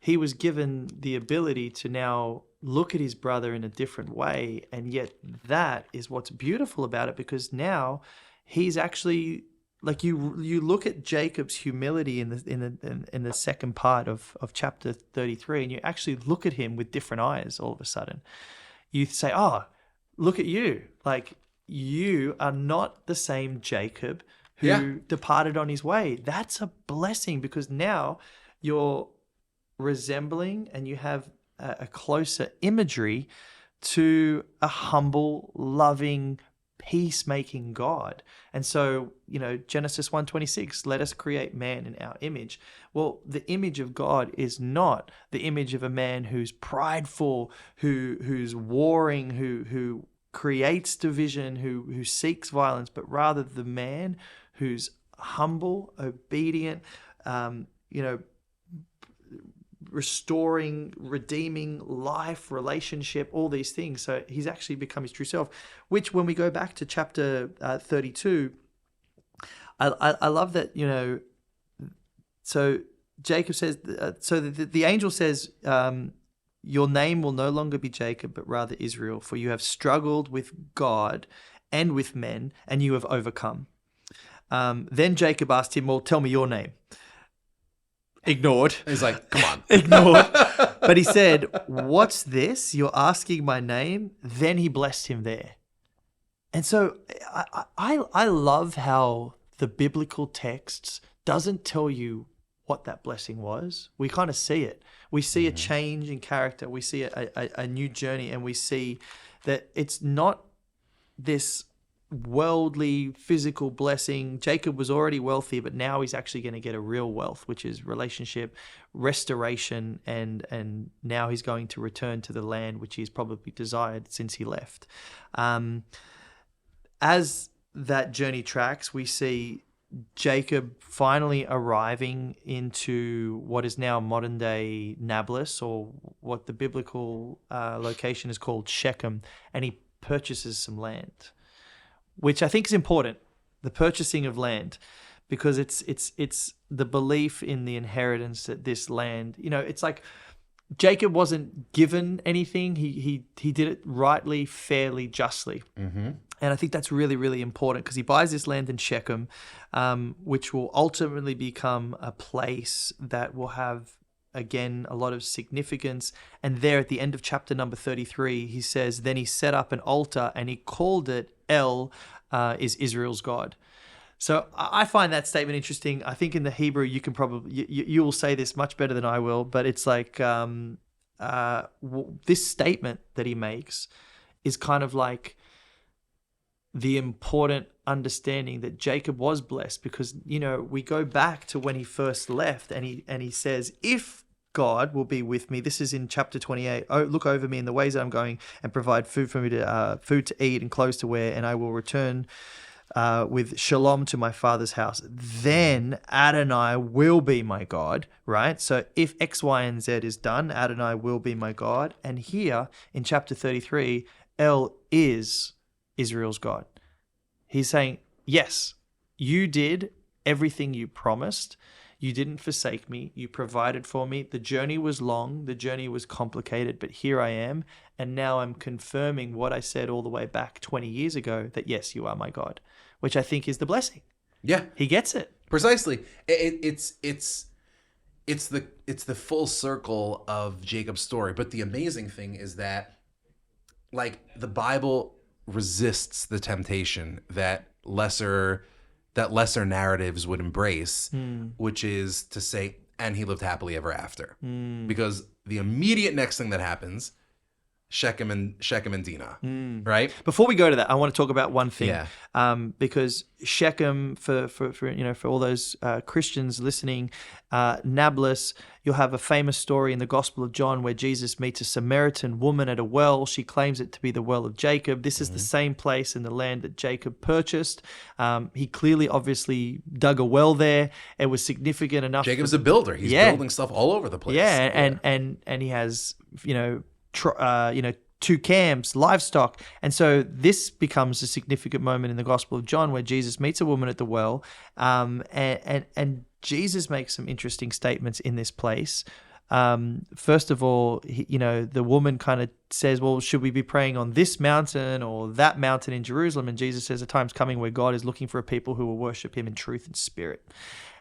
He was given the ability to now look at his brother in a different way, and yet that is what's beautiful about it, because now he's actually, like, you look at Jacob's humility in the second part of chapter 33, and you actually look at him with different eyes. All of a sudden, you say, "Oh, look at you! Like, you are not the same Jacob who departed on his way." That's a blessing, because now you're resembling and you have a closer imagery to a humble, loving, peacemaking God. And so, Genesis 1:26, let us create man in our image. Well, the image of God is not the image of a man who's prideful, who's warring, who creates division, who seeks violence, but rather the man who's humble, obedient, restoring, redeeming life, relationship, all these things. So he's actually become his true self, which when we go back to chapter 32, I love that, so Jacob says, so the angel says, your name will no longer be Jacob, but rather Israel, for you have struggled with God and with men, and you have overcome. Then Jacob asked him, well, tell me your name. Ignored. He's like, come on. Ignored. But he said, what's this? You're asking my name? Then he blessed him there. And so I love how the biblical texts doesn't tell you what that blessing was. We kind of see it. We see a change in character. We see a new journey, and we see that it's not this worldly, physical blessing. Jacob was already wealthy, but now he's actually going to get a real wealth, which is relationship, restoration, and now he's going to return to the land which he's probably desired since he left. As that journey tracks, we see Jacob finally arriving into what is now modern day Nablus, or what the biblical location is called Shechem, and he purchases some land, which I think is important, the purchasing of land, because it's the belief in the inheritance that this land, it's like Jacob wasn't given anything. He did it rightly, fairly, justly. Mm-hmm. And I think that's really, really important, because he buys this land in Shechem, which will ultimately become a place that will have, again, a lot of significance. And there at the end of chapter number 33, he says, then he set up an altar and he called it El, is Israel's God. So I find that statement interesting. I think in the Hebrew, you can probably, you will say this much better than I will, but it's like this statement that he makes is kind of like the important understanding that Jacob was blessed, because, we go back to when he first left, and he says, if God will be with me, this is in chapter 28, look over me in the ways that I'm going, and provide food for me to food to eat and clothes to wear, and I will return with shalom to my father's house. Then Adonai will be my God, right? So if X, Y, and Z is done, Adonai will be my God. And here in chapter 33, El is Israel's God. He's saying, yes, you did everything you promised. You didn't forsake me. You provided for me. The journey was long. The journey was complicated, but here I am. And now I'm confirming what I said all the way back 20 years ago, that yes, you are my God, which I think is the blessing. Yeah. He gets it. Precisely. It's the full circle of Jacob's story. But the amazing thing is that, like, the Bible resists the temptation that lesser narratives would embrace, which is to say, and he lived happily ever after. Because the immediate next thing that happens, Shechem and Dinah, right? Before we go to that, I want to talk about one thing. Yeah. Because Shechem, for all those Christians listening, Nablus, you'll have a famous story in the Gospel of John where Jesus meets a Samaritan woman at a well. She claims it to be the well of Jacob. This is the same place in the land that Jacob purchased. He clearly, obviously, dug a well there. It was significant enough. Jacob's a builder. He's building stuff all over the place. Yeah, and he has, two camps, livestock. And so this becomes a significant moment in the Gospel of John where Jesus meets a woman at the well. And Jesus makes some interesting statements in this place. First of all, the woman kind of says, well, should we be praying on this mountain or that mountain in Jerusalem? And Jesus says, a time's coming where God is looking for a people who will worship him in truth and spirit.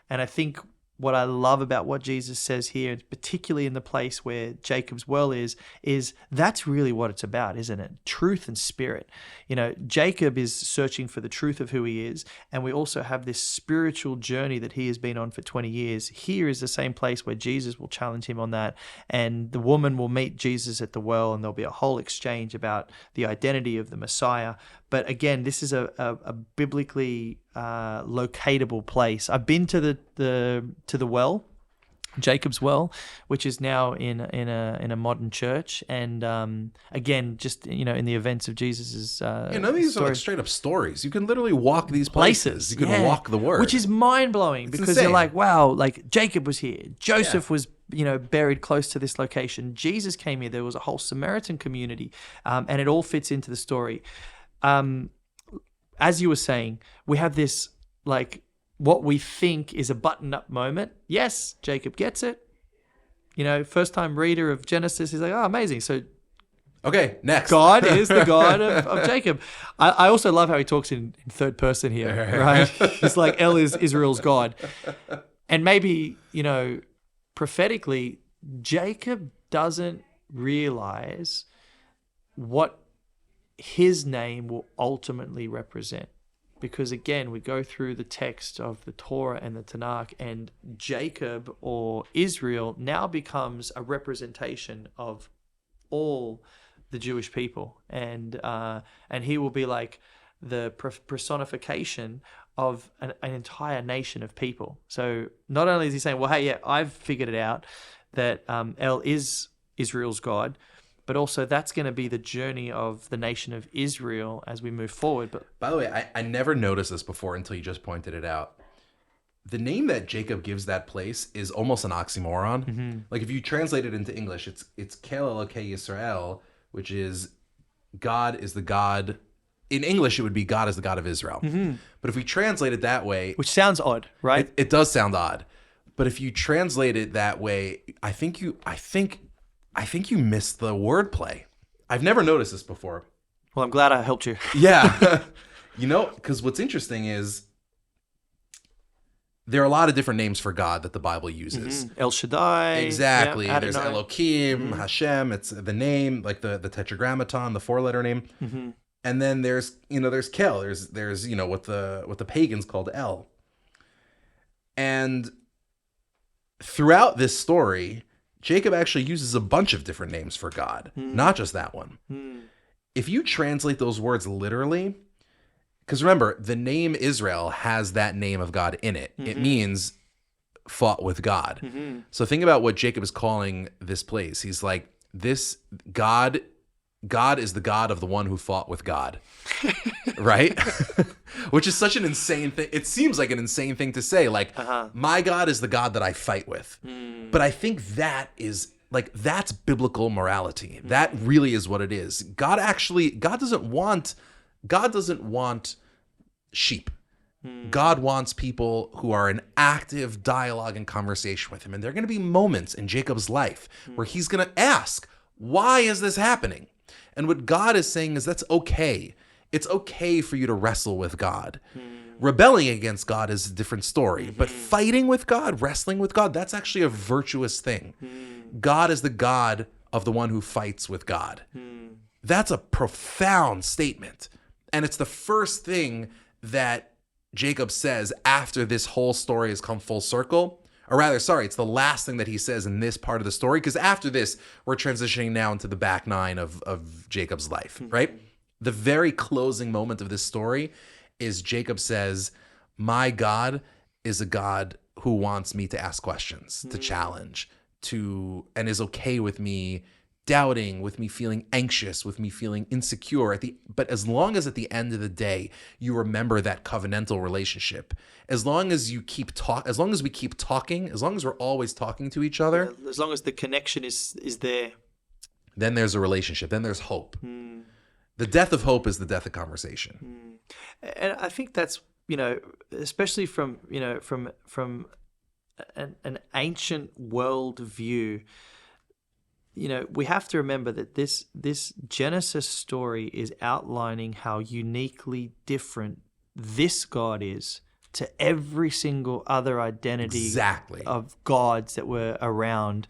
And I think what I love about what Jesus says here, particularly in the place where Jacob's well is that's really what it's about, isn't it? Truth and spirit. Jacob is searching for the truth of who he is, and we also have this spiritual journey that he has been on for 20 years. Here is the same place where Jesus will challenge him on that, and the woman will meet Jesus at the well, and there'll be a whole exchange about the identity of the Messiah. But again, this is a biblically locatable place. I've been to the well, Jacob's well, which is now in a modern church, and again, just in the events of Jesus's none of these are like straight up stories. You can literally walk these places. You can walk the word, which is mind blowing because insane. You're like, wow, like Jacob was here, Joseph was buried close to this location, Jesus came here, there was a whole Samaritan community, and it all fits into the story. As you were saying, we have this like what we think is a button-up moment. Yes, Jacob gets it. First-time reader of Genesis, he's like, oh, amazing. So, okay, next. God is the God of Jacob. I also love how he talks in third person here, right? It's like El is Israel's God. And maybe, prophetically, Jacob doesn't realize what his name will ultimately represent. Because again, we go through the text of the Torah and the Tanakh, and Jacob or Israel now becomes a representation of all the Jewish people, and he will be like the personification of an entire nation of people. So not only is he saying, well, hey, yeah, I've figured it out that El is Israel's God, but also that's going to be the journey of the nation of Israel as we move forward. But by the way, I never noticed this before until you just pointed it out. The name that Jacob gives that place is almost an oxymoron. Mm-hmm. Like if you translate it into English, it's Kol Mikaelson Yisrael, which is God is the God. In English, it would be God is the God of Israel. Mm-hmm. But if we translate it that way, which sounds odd, right? It does sound odd. But if you translate it that way, I think you missed the wordplay. I've never noticed this before. Well, I'm glad I helped you. Yeah. Because what's interesting is there are a lot of different names for God that the Bible uses. Mm-hmm. El Shaddai. Exactly. Yeah, there's Elohim, Hashem. It's the name, like the tetragrammaton, the four-letter name. Mm-hmm. And then there's Kel. There's what the pagans called El. And throughout this story, Jacob actually uses a bunch of different names for God, not just that one. If you translate those words literally, because remember, the name Israel has that name of God in it. Mm-hmm. It means fought with God. Mm-hmm. So think about what Jacob is calling this place. He's like, this God is the God of the one who fought with God. Right? Which is such an insane thing. It seems like an insane thing to say. Like, my God is the God that I fight with. But I think that's biblical morality. That really is what it is. God doesn't want sheep. God wants people who are in active dialogue and conversation with him. And there are going to be moments in Jacob's life where he's going to ask, why is this happening? And what God is saying is that's okay. It's okay for you to wrestle with God. Rebelling against God is a different story. But fighting with God, wrestling with God, that's actually a virtuous thing. God is the God of the one who fights with God. That's a profound statement. And it's the first thing that Jacob says after this whole story has come full circle. Or rather, it's the last thing that he says in this part of the story, because after this, we're transitioning now into the back nine of Jacob's life, right? The very closing moment of this story is Jacob says, my God is a God who wants me to ask questions, to challenge, and is okay with me doubting, with me feeling anxious, with me feeling insecure. But as long as at the end of the day, you remember that covenantal relationship, as long as we keep talking, as long as we're always talking to each other, as long as the connection is there, then there's a relationship, then there's hope. The death of hope is the death of conversation. And I think that's, especially from an ancient world view, we have to remember that this Genesis story is outlining how uniquely different this God is to every single other identity Exactly. of gods that were around,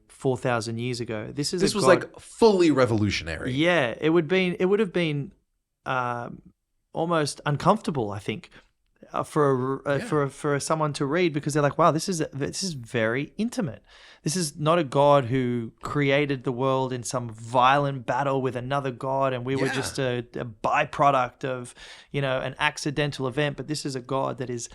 4,000 years ago. This was like fully revolutionary. Yeah, it would have been almost uncomfortable, I think, for someone to read, because they're like, wow, this is very intimate. This is not a God who created the world in some violent battle with another God, and we were just a byproduct of, an accidental event. But this is a God that is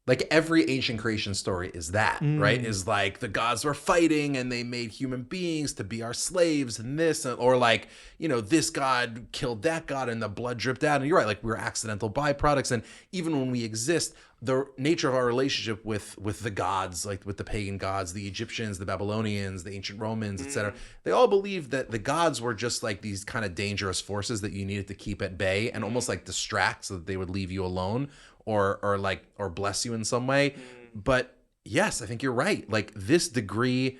like every ancient creation story is that, right? Is like the gods were fighting and they made human beings to be our slaves and this, or like, this god killed that god and the blood dripped out. And you're right, like we're accidental byproducts. And even when we exist, the nature of our relationship with the gods, like with the pagan gods, the Egyptians, the Babylonians, the ancient Romans, etc., they all believed that the gods were just like these kind of dangerous forces that you needed to keep at bay and almost like distract so that they would leave you alone. Or bless you in some way. But yes, I think you're right. Like this degree,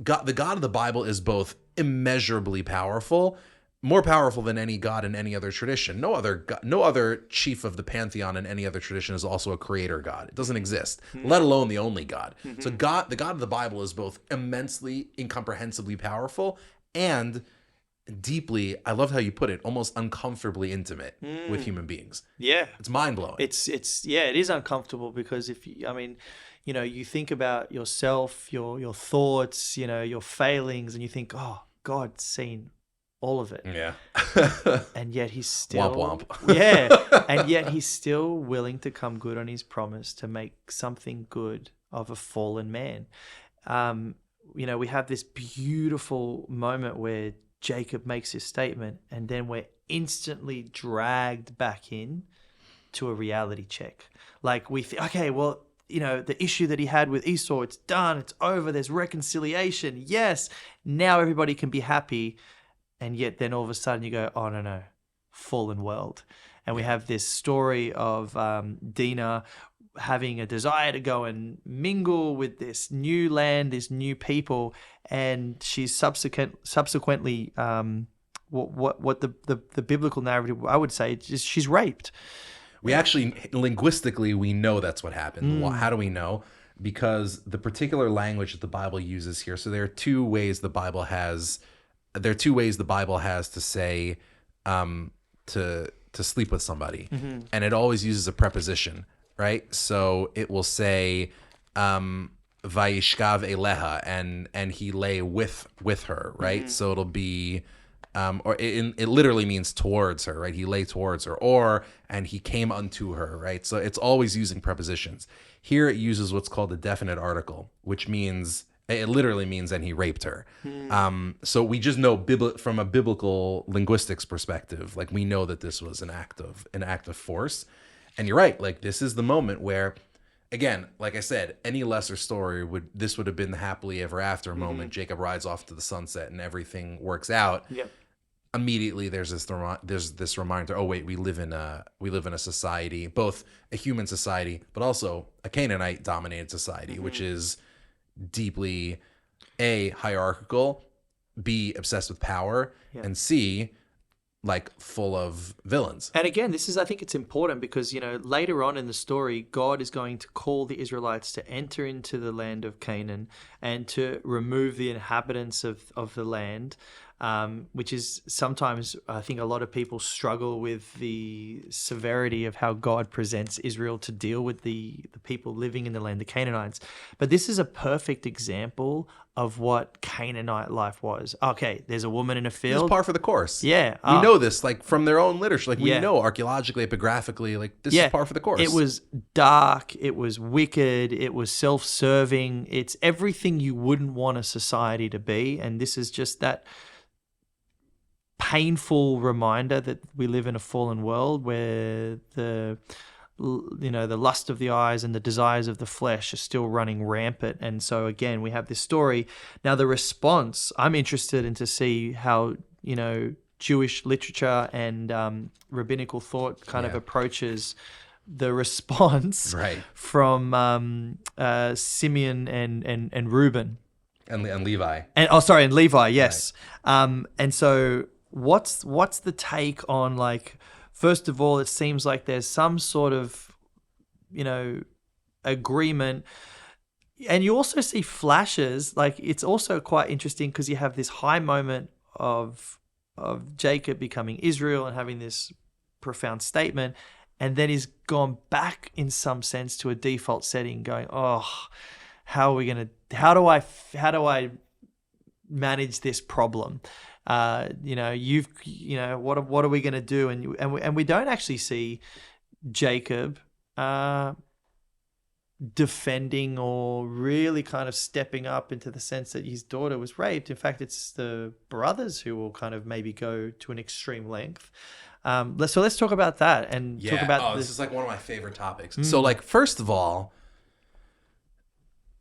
the God of the Bible is both immeasurably powerful, more powerful than any God in any other tradition. No other chief of the pantheon in any other tradition is also a creator God. It doesn't exist, let alone the only God. So the God of the Bible is both immensely, incomprehensibly powerful and deeply, I love how you put it, almost uncomfortably intimate with human beings. Yeah. It's mind-blowing. It is uncomfortable because you think about yourself, your thoughts, your failings, and you think, oh, God's seen all of it. Yeah. And yet he's still womp womp. Yeah. And yet he's still willing to come good on his promise to make something good of a fallen man. We have this beautiful moment where Jacob makes his statement, and then we're instantly dragged back in to a reality check. Like we think, okay, well, the issue that he had with Esau, it's done, it's over, there's reconciliation. Yes, now everybody can be happy. And yet then all of a sudden you go, oh, no, fallen world. And we have this story of Dinah having a desire to go and mingle with this new land, this new people, and she's subsequently what the biblical narrative, I would say, is she's raped. We actually, linguistically, we know that's what happened. How do we know? Because the particular language that the Bible uses here. So there are two ways the Bible has to say to sleep with somebody, and it always uses a preposition. Right, so it will say, "Vayishkav eleha," and he lay with her. Right, so it'll be, or it literally means towards her. Right, he lay towards her, and he came unto her. Right, so it's always using prepositions. Here it uses what's called a definite article, which means it literally means and he raped her. So we just know from a biblical linguistics perspective, like we know that this was an act of force. And you're right, like this is the moment where, again, like I said, any lesser story would have been the happily ever after moment. Jacob rides off to the sunset and everything works out. Yep. Immediately there's this reminder, oh wait, we live in a society, both a human society, but also a Canaanite dominated society, which is deeply A, hierarchical, B, obsessed with power, and C, like full of villains. And again, I think it's important because, later on in the story, God is going to call the Israelites to enter into the land of Canaan and to remove the inhabitants of the land, which is sometimes, I think a lot of people struggle with the severity of how God presents Israel to deal with the people living in the land, the Canaanites. But this is a perfect example of what Canaanite life was. Okay, there's a woman in a field. It's par for the course. Yeah. We know this, like, from their own literature. Like, we know archaeologically, epigraphically, like, this is par for the course. It was dark. It was wicked. It was self-serving. It's everything you wouldn't want a society to be. And this is just that painful reminder that we live in a fallen world where the lust of the eyes and the desires of the flesh are still running rampant. And so again, we have this story. Now the response, I'm interested in to see how, Jewish literature and rabbinical thought kind of approaches the response from Simeon and Reuben. And Levi. And Levi, yes. Right. And so what's the take on, like, first of all, it seems like there's some sort of agreement. And you also see flashes. Like, it's also quite interesting because you have this high moment of Jacob becoming Israel and having this profound statement, and then he's gone back in some sense to a default setting, going, "Oh, how do I manage this problem? What are we going to do?" And we don't actually see Jacob defending or really kind of stepping up into the sense that his daughter was raped. In fact, it's the brothers who will kind of maybe go to an extreme length. Let's talk about that and talk about this is like one of my favorite topics. So, like, first of all,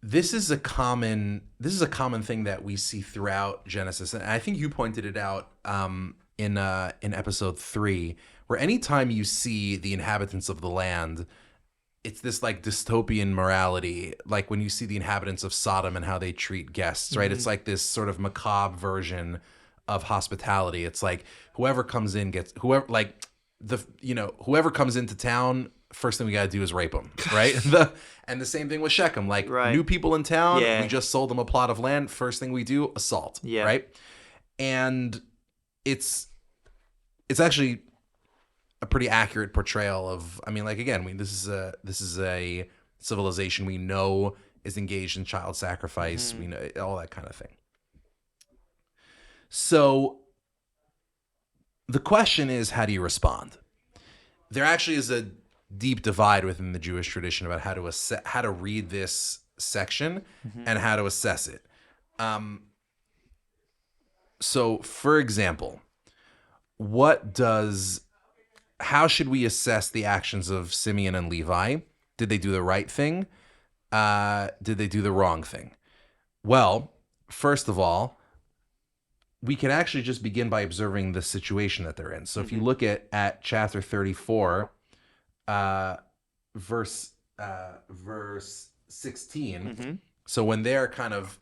this is a common thing that we see throughout Genesis, and I think you pointed it out in episode 3, where anytime you see the inhabitants of the land, it's this like dystopian morality, like when you see the inhabitants of Sodom and how they treat guests, right? It's like this sort of macabre version of hospitality. It's like whoever comes in whoever comes into town, first thing we got to do is rape them, right? And the same thing with Shechem, like new people in town, we just sold them a plot of land. First thing we do, assault, right? And it's actually a pretty accurate portrayal of, I mean, like, again, this is a civilization we know is engaged in child sacrifice. We know all that kind of thing. So the question is, how do you respond? There actually is a deep divide within the Jewish tradition about how to read this section and how to assess it. So, for example, how should we assess the actions of Simeon and Levi? Did they do the right thing? Did they do the wrong thing? Well, first of all, we can actually just begin by observing the situation that they're in. So if you look at chapter 34, verse 16, so when they're kind of,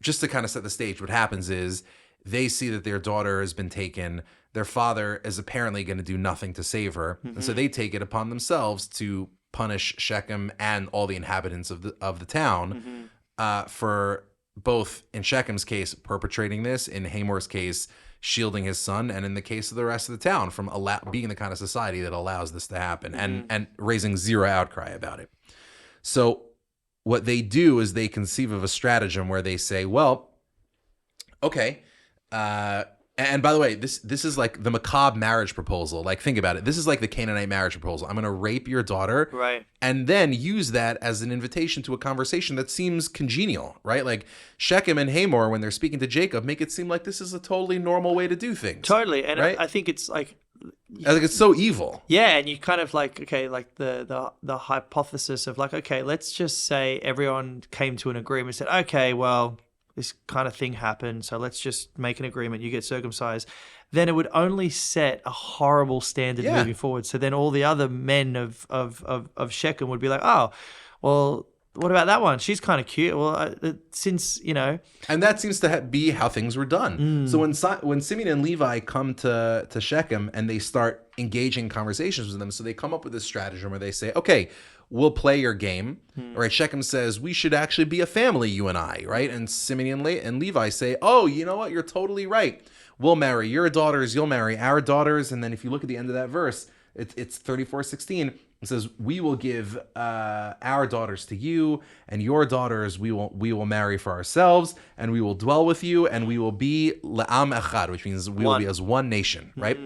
just to kind of set the stage, what happens is they see that their daughter has been taken. Their father is apparently going to do nothing to save her. And so they take it upon themselves to punish Shechem and all the inhabitants of the town for both, in Shechem's case, perpetrating this, in Hamor's case, shielding his son, and in the case of the rest of the town, from being the kind of society that allows this to happen and raising zero outcry about it. So what they do is they conceive of a stratagem where they say, well, okay, and by the way, this is like the macabre marriage proposal. Like, think about it. This is like the Canaanite marriage proposal. I'm going to rape your daughter, right? And then use that as an invitation to a conversation that seems congenial, right? Like Shechem and Hamor, when they're speaking to Jacob, make it seem like this is a totally normal way to do things. Totally, and right? I think it's like, I think it's so evil. Yeah, and you kind of like, okay, like the hypothesis of like, okay, let's just say everyone came to an agreement, said, okay, well, this kind of thing happened, so let's just make an agreement, you get circumcised. Then it would only set a horrible standard moving forward. So then all the other men of Shechem would be like, oh, well, what about that one? She's kind of cute. Well, since, And that seems to be how things were done. So when Simeon and Levi come to Shechem and they start engaging conversations with them, so they come up with this stratagem where they say, okay, we'll play your game. Right? Shechem says, we should actually be a family, you and I, right? And Simeon and Levi say, oh, you know what? You're totally right. We'll marry your daughters, you'll marry our daughters. And then if you look at the end of that verse, it's 34:16. It says, we will give our daughters to you, and your daughters we will marry for ourselves, and we will dwell with you, and we will be Lamm echad, which means we will be as one nation, right?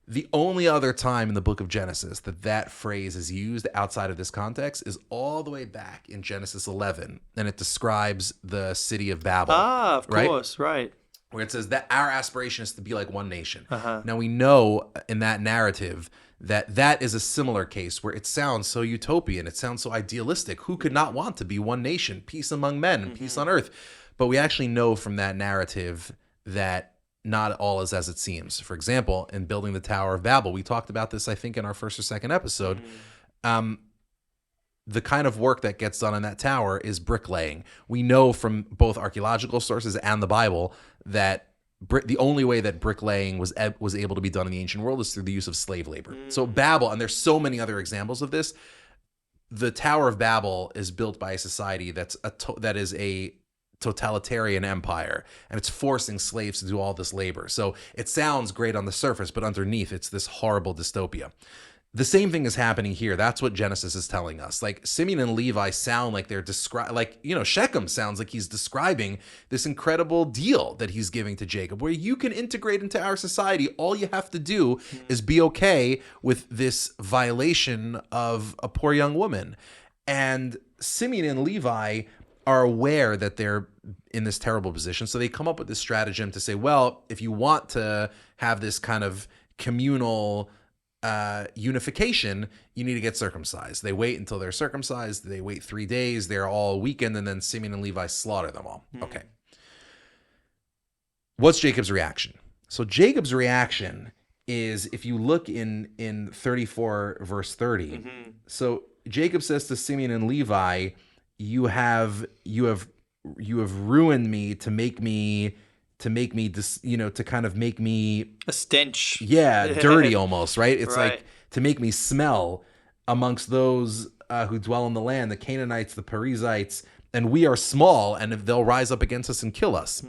The only other time in the book of Genesis that phrase is used outside of this context is all the way back in Genesis 11, and it describes the city of Babel. Ah, of course, right. Where it says that our aspiration is to be like one nation. Now we know in that narrative that is a similar case where it sounds so utopian, it sounds so idealistic. Who could not want to be one nation, peace among men and peace on earth? But we actually know from that narrative that not all is as it seems. For example, in building the Tower of Babel, we talked about this, I think, in our first or second episode. The kind of work that gets done in that tower is bricklaying. We know from both archaeological sources and the Bible that the only way that bricklaying was able to be done in the ancient world is through the use of slave labor. So Babel, and there's so many other examples of this. The Tower of Babel is built by a society that is a totalitarian empire, and it's forcing slaves to do all this labor. So it sounds great on the surface, but underneath it's this horrible dystopia. The same thing is happening here. That's what Genesis is telling us. Like Simeon and Levi sound like they're Shechem sounds like he's describing this incredible deal that he's giving to Jacob, where you can integrate into our society. All you have to do is be okay with this violation of a poor young woman. And Simeon and Levi are aware that they're in this terrible position. So they come up with this stratagem to say, well, if you want to have this kind of communal unification, you need to get circumcised. They wait until they're circumcised. They wait 3 days. They're all weakened, and then Simeon and Levi slaughter them all. Okay. What's Jacob's reaction? So Jacob's reaction is, if you look in 34 verse 30, so Jacob says to Simeon and Levi, you have ruined me to make me to kind of make me a stench. Yeah, dirty almost, right? It's Right. like to make me smell amongst those who dwell in the land, the Canaanites, the Perizzites, and we are small, and if they'll rise up against us and kill us.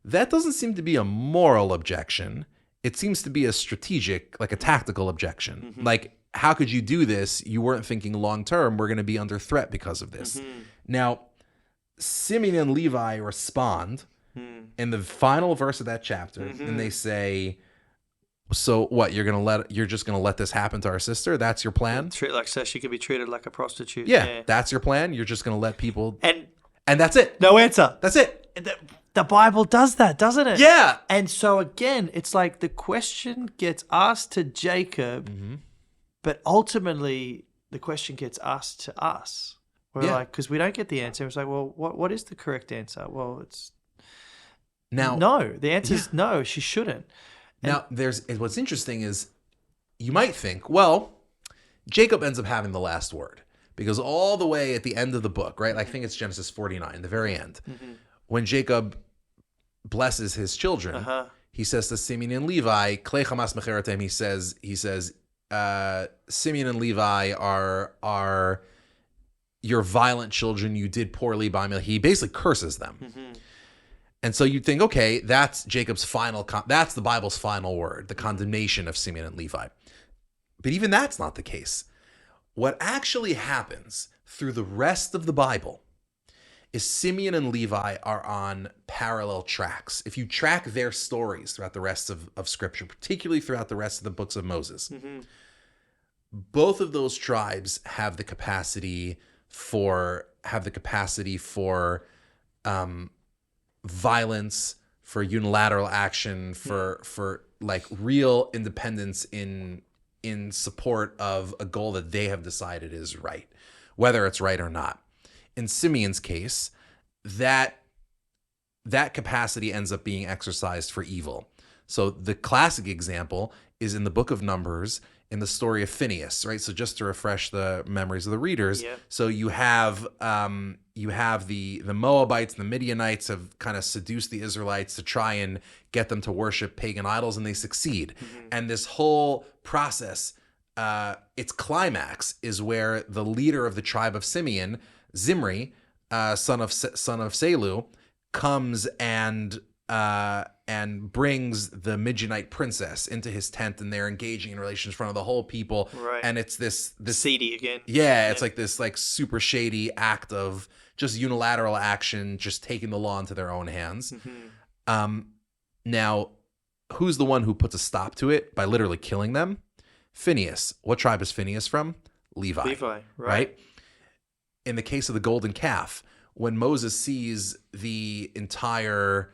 That doesn't seem to be a moral objection. It seems to be a strategic, like a tactical objection. Like, how could you do this? You weren't thinking long term. We're going to be under threat because of this. Now, Simeon and Levi respond in the final verse of that chapter, and they say, so what, you're just gonna let this happen to our sister? That's your plan? Treat like so she could be treated like a prostitute. Yeah, that's your plan? You're just gonna let people, And that's it. no answer. That's it. The Bible does that, doesn't it? Yeah. And so again, it's like the question gets asked to Jacob, but ultimately the question gets asked to us. We're like, because we don't get the answer. It's like, well, what is the correct answer? Well, it's Now, no. The answer is no. She shouldn't. Now, what's interesting is you might think, well, Jacob ends up having the last word, because all the way at the end of the book, right? I think it's Genesis 49, the very end, when Jacob blesses his children, he says to Simeon and Levi, "Klei chamas mecheratem," he says, Simeon and Levi are your violent children. You did poorly by me. He basically curses them. And so you'd think, okay, that's Jacob's that's the Bible's final word, the condemnation of Simeon and Levi. But even that's not the case. What actually happens through the rest of the Bible is Simeon and Levi are on parallel tracks. If you track their stories throughout the rest of Scripture, particularly throughout the rest of the books of Moses, both of those tribes have the capacity for violence, for unilateral action, for like real independence in support of a goal that they have decided is right, whether it's right or not. In Simeon's case, that capacity ends up being exercised for evil. So the classic example is in the book of Numbers, in the story of Phineas, right? So just to refresh the memories of the readers, so you have the Moabites, the Midianites have kind of seduced the Israelites to try and get them to worship pagan idols, and they succeed. And this whole process, its climax is where the leader of the tribe of Simeon, Zimri, son of Selu, comes and brings the Midianite princess into his tent, and they're engaging in relations in front of the whole people. Right. And it's this seedy again. Yeah, it's like this like super shady act of just unilateral action, just taking the law into their own hands. Now, who's the one who puts a stop to it by literally killing them? Phineas. What tribe is Phineas from? Levi, right? In the case of the golden calf, when Moses sees the entire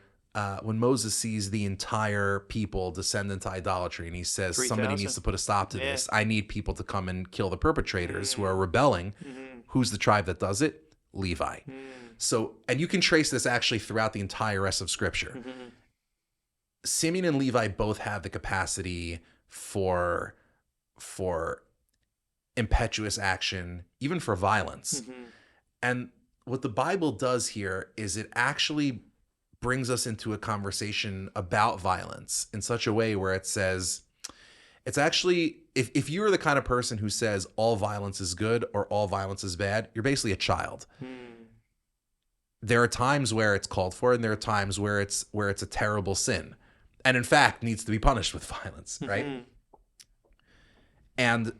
people descend into idolatry, and he says 3,000. somebody needs to put a stop to this. I need people to come and kill the perpetrators who are rebelling. Who's the tribe that does it? Levi. So, and you can trace this actually throughout the entire rest of Scripture. Simeon and Levi both have the capacity for impetuous action, even for violence. And what the Bible does here is it actually brings us into a conversation about violence in such a way where it says, it's actually, if you're the kind of person who says all violence is good or all violence is bad, you're basically a child. There are times where it's called for, and there are times where it's a terrible sin, and in fact needs to be punished with violence, right? And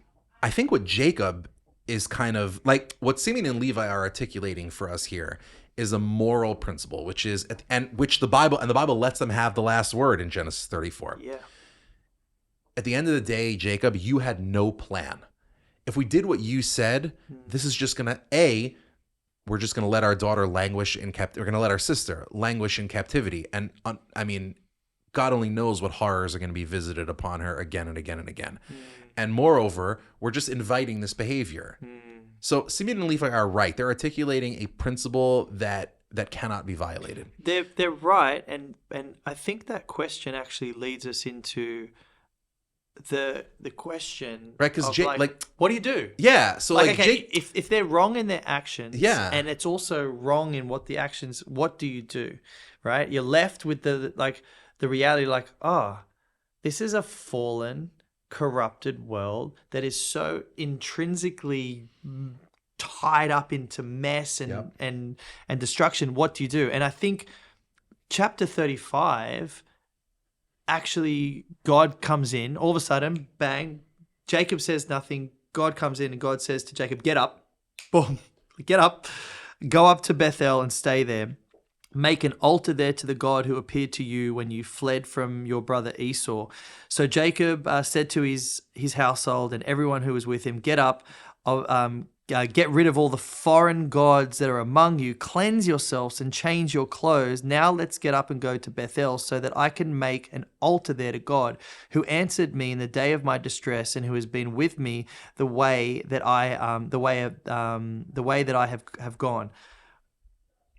I think what Jacob is kind of like, what Simeon and Levi are articulating for us here is a moral principle, which is, and which the Bible lets them have the last word in Genesis 34. Yeah. At the end of the day, Jacob, you had no plan. If we did what you said, this is just gonna, we're just gonna let our daughter languish in we're gonna let our sister languish in captivity, and I mean, God only knows what horrors are going to be visited upon her again and again and again. And moreover, we're just inviting this behavior. So Simeon and Levi are right. They're articulating a principle that cannot be violated. They're right, and I think that question actually leads us into the question, right? Because like, what do you do? Yeah, so like okay, if they're wrong in their actions, yeah, and it's also wrong in what do you do? Right? You're left with the reality, like, this is a fallen, corrupted world that is so intrinsically tied up into mess and destruction. What do you do? And I think chapter 35, actually, God comes in. All of a sudden, bang, Jacob says nothing. God comes in and God says to Jacob, get up. Boom. Get up. Go up to Bethel and stay there. Make an altar there to the God who appeared to you when you fled from your brother Esau. So Jacob said to his household and everyone who was with him, get up, get rid of all the foreign gods that are among you, cleanse yourselves and change your clothes. Now let's get up and go to Bethel so that I can make an altar there to God who answered me in the day of my distress and who has been with me the way that I have gone.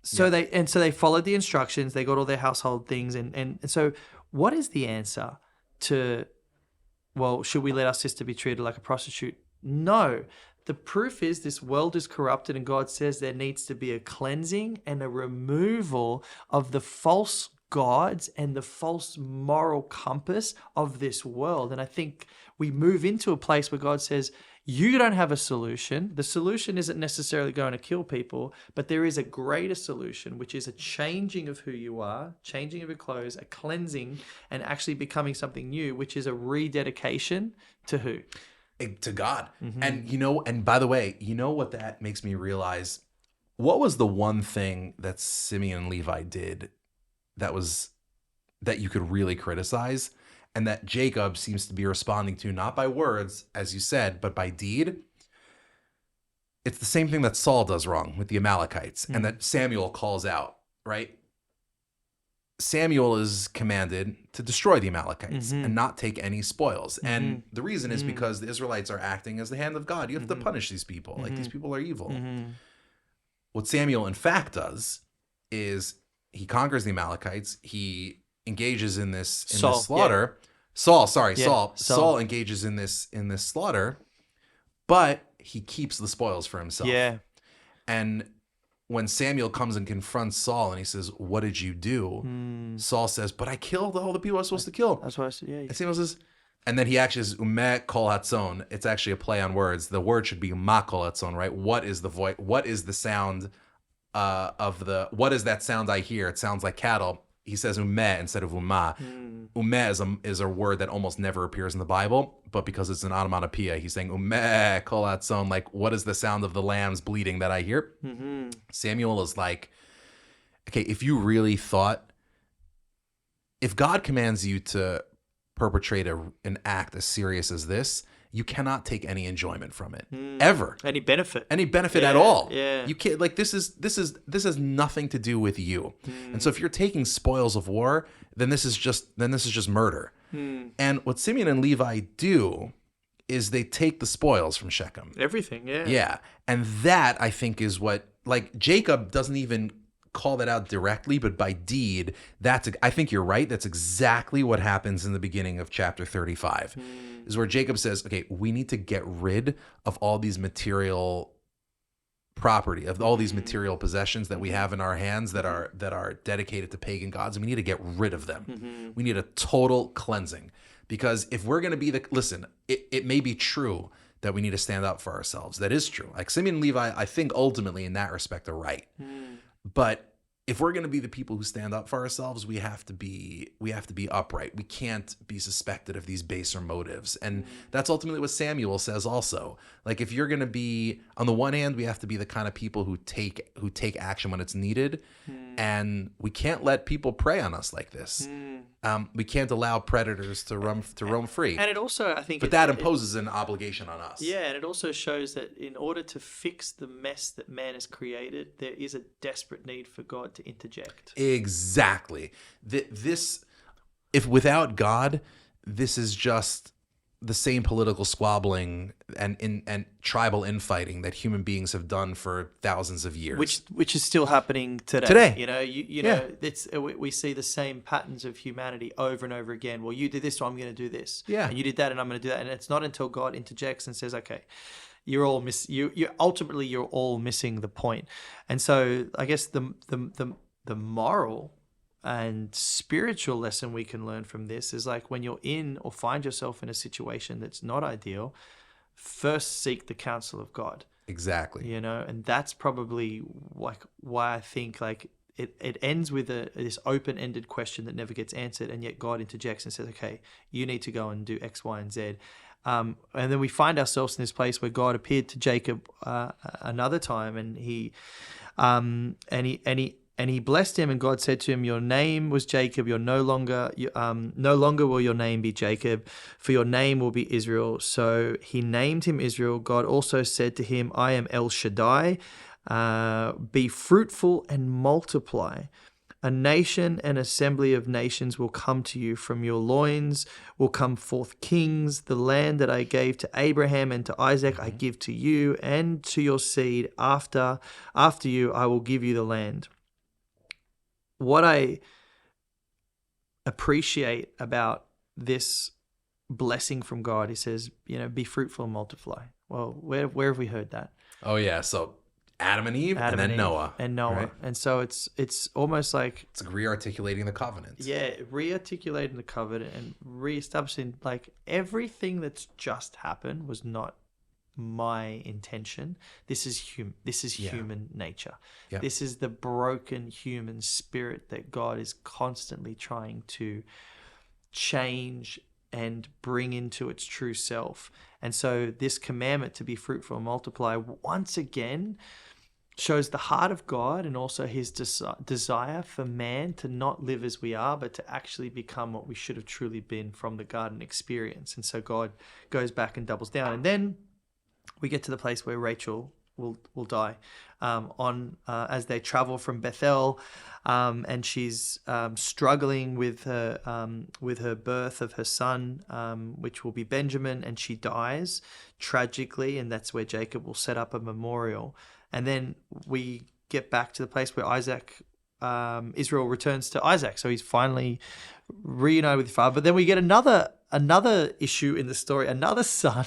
So they followed the instructions. They got all their household things, and so what is the answer to? Well, should we let our sister be treated like a prostitute? No. The proof is this world is corrupted, and God says there needs to be a cleansing and a removal of the false gods and the false moral compass of this world. And I think we move into a place where God says, you don't have a solution. The solution isn't necessarily going to kill people, but there is a greater solution, which is a changing of who you are, changing of your clothes, a cleansing, and actually becoming something new, which is a rededication to who? To God. And and by the way, you know what that makes me realize? What was the one thing that Simeon and Levi did that you could really criticize? And that Jacob seems to be responding to, not by words, as you said, but by deed. It's the same thing that Saul does wrong with the Amalekites, and that Samuel calls out, right? Samuel is commanded to destroy the Amalekites and not take any spoils. And the reason is because the Israelites are acting as the hand of God. You have to punish these people. Like, these people are evil. What Samuel, in fact, does is he conquers the Amalekites. He engages in this slaughter. Saul engages in this slaughter, but he keeps the spoils for himself. Yeah. And when Samuel comes and confronts Saul and he says, what did you do? Saul says, but I killed all the people I was supposed to kill. That's what I said. Yeah. And Samuel says, and then he actually says, Kol Mikaelson. It's actually a play on words. The word should be ma Kol Mikaelson, right? What is the voice? What is the sound what is that sound I hear? It sounds like cattle. He says instead of umma. Is a word that almost never appears in the Bible, but because it's an onomatopoeia, he's saying Kol Mikaelson, like, what is the sound of the lambs bleating that I hear? Samuel is like, okay, if you really thought, if God commands you to perpetrate an act as serious as this, you cannot take any enjoyment from it ever. Any benefit at all. Yeah. You can't, like, this has nothing to do with you. And so if you're taking spoils of war, then this is just murder. And what Simeon and Levi do is they take the spoils from Shechem. Everything, yeah. Yeah. And that, I think, is what, like, Jacob doesn't even call that out directly, but by deed, I think you're right. That's exactly what happens in the beginning of chapter 35, is where Jacob says, okay, we need to get rid of all these material property, of all these material possessions that we have in our hands that are dedicated to pagan gods, and we need to get rid of them. We need a total cleansing, because if we're going to be it may be true that we need to stand up for ourselves. That is true. Like Simeon and Levi, I think ultimately in that respect are right. But if we're going to be the people who stand up for ourselves, we have to be upright. We can't be suspected of these baser motives. And that's ultimately what Samuel says also. Like, if you're going to be, on the one hand, we have to be the kind of people who take action when it's needed. And we can't let people prey on us like this. We can't allow predators to roam free. And it also, I think, but that imposes an obligation on us. Yeah, and it also shows that in order to fix the mess that man has created, there is a desperate need for God to interject. Exactly. If without God, this is just the same political squabbling and tribal infighting that human beings have done for thousands of years, which is still happening today. You know, we see the same patterns of humanity over and over again. Well, you did this, so I'm going to do this. Yeah, and you did that, and I'm going to do that. And it's not until God interjects and says, "Okay, you're all ultimately you're all missing the point." And so, I guess the moral and spiritual lesson we can learn from this is, like, when you're in or find yourself in a situation that's not ideal, first seek the counsel of God. Exactly. You know, and that's probably like why I think, like, it ends with this open-ended question that never gets answered, and yet God interjects and says, "Okay, you need to go and do X, Y, and Z." And then we find ourselves in this place where God appeared to Jacob another time, and he blessed him, and God said to him, "Your name was Jacob. You're no longer will your name be Jacob, for your name will be Israel." So he named him Israel. God also said to him, "I am El Shaddai. Be fruitful and multiply. A nation and assembly of nations will come to you. From your loins will come forth kings. The land that I gave to Abraham and to Isaac I give to you, and to your seed after you I will give you the land." What I appreciate about this blessing from God, he says, be fruitful and multiply. Well, where have we heard that? Oh yeah, so Adam and Eve, and then Noah. Right? And so it's almost like it's re-articulating the covenant. Yeah, re-articulating the covenant and re-establishing, like, everything that's just happened was not my intention. This is human nature. Yep. This is the broken human spirit that God is constantly trying to change and bring into its true self. And so this commandment to be fruitful and multiply once again shows the heart of God, and also his desire for man to not live as we are, but to actually become what we should have truly been from the garden experience. And so God goes back and doubles down. And then we get to the place where Rachel will die as they travel from Bethel, and she's struggling with her birth of her son, which will be Benjamin, and she dies tragically, and that's where Jacob will set up a memorial. And then we get back to the place where Israel returns to Isaac, so he's finally reunited with his father. But then we get another issue in the story, another son.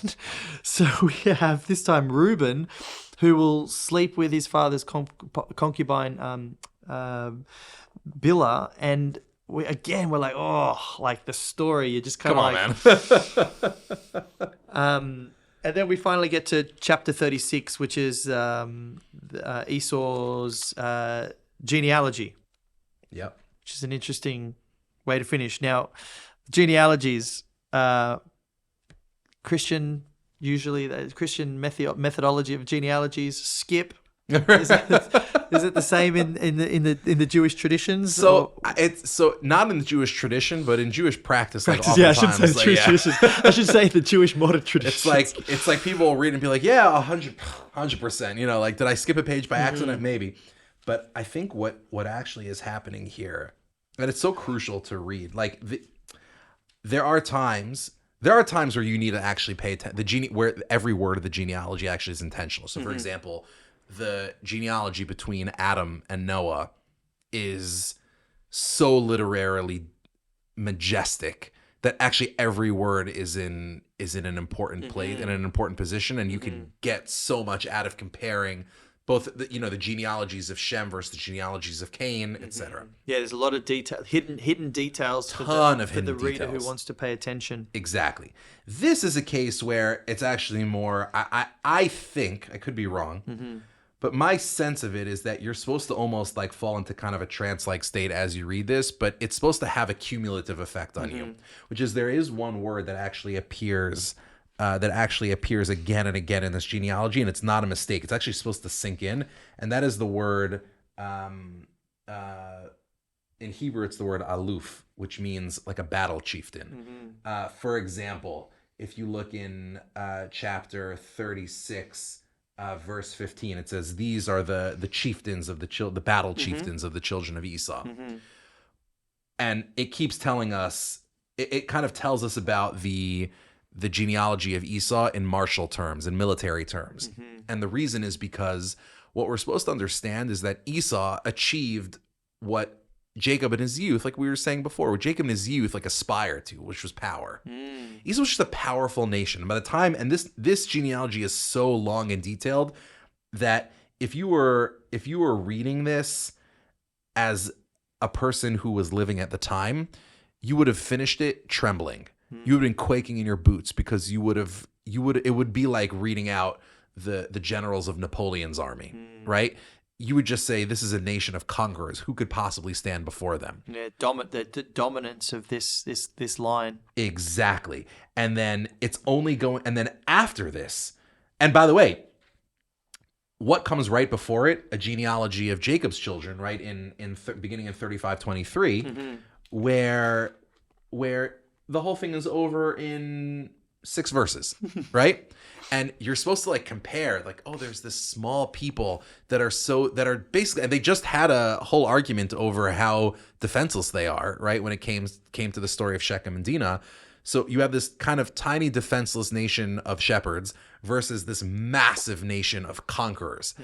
So we have this time Reuben, who will sleep with his father's concubine Bilhah, and we're like, oh, like the story, you just kind of like, man. And then we finally get to chapter 36, which is Esau's genealogy. Yep. Which is an interesting way to finish. Now, genealogies, Christian methodology of genealogies, skip. Is it the same in the Jewish traditions? So it's not in the Jewish tradition, but in Jewish practice. I shouldn't say the Jewish tradition. I should say the Jewish modern tradition. It's like people will read and be like, yeah, 100%. Like, did I skip a page by accident? Maybe. But I think what actually is happening here, and it's so crucial to read. Like, there are times where you need to actually pay attention. Where every word of the genealogy actually is intentional. So, for example, the genealogy between Adam and Noah is so literarily majestic that actually every word is in an important place, in an important position, and you can get so much out of comparing both the, the genealogies of Shem versus the genealogies of Cain, etc. Yeah, there's a lot of detail, hidden details for the reader who wants to pay attention. Exactly. This is a case where it's actually more, I think, I could be wrong, but my sense of it is that you're supposed to almost like fall into kind of a trance-like state as you read this, but it's supposed to have a cumulative effect on you, which is there is one word that actually appears again and again in this genealogy, and it's not a mistake. It's actually supposed to sink in, and that is the word, in Hebrew, it's the word aluf, which means like a battle chieftain. For example, if you look in chapter 36, verse 15, it says, "These are the chieftains of the battle chieftains of the children of Esau." And it keeps telling us, it kind of tells us about the genealogy of Esau in martial terms, in military terms. And the reason is because what we're supposed to understand is that Esau achieved what Jacob in his youth, like we were saying before, what Jacob in his youth like aspired to, which was power. Esau was just a powerful nation. And by the time, and this genealogy is so long and detailed that if you were reading this as a person who was living at the time, you would have finished it trembling. You would have been quaking in your boots because it would be like reading out the generals of Napoleon's army, right? You would just say, this is a nation of conquerors. Who could possibly stand before them? Yeah, the dominance of this line. Exactly. And then it's only going, and then after this, and by the way, what comes right before it? A genealogy of Jacob's children, right? Beginning in 35:23, where the whole thing is over in 6 verses, right? And you're supposed to like compare, like, oh, there's this small people that are basically, and they just had a whole argument over how defenseless they are, right? When it came to the story of Shechem and Dinah. So you have this kind of tiny defenseless nation of shepherds versus this massive nation of conquerors.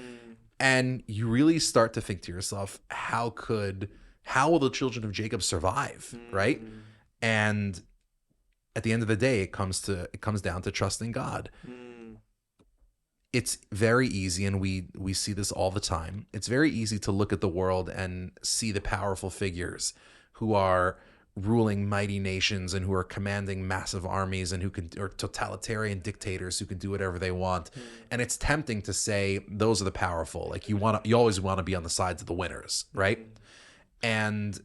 And you really start to think to yourself, how will the children of Jacob survive, right? And at the end of the day, it comes down to trusting God. It's very easy, and we see this all the time. It's very easy to look at the world and see the powerful figures who are ruling mighty nations and who are commanding massive armies and or totalitarian dictators who can do whatever they want. And it's tempting to say those are the powerful. Like you always want to be on the sides of the winners, right? And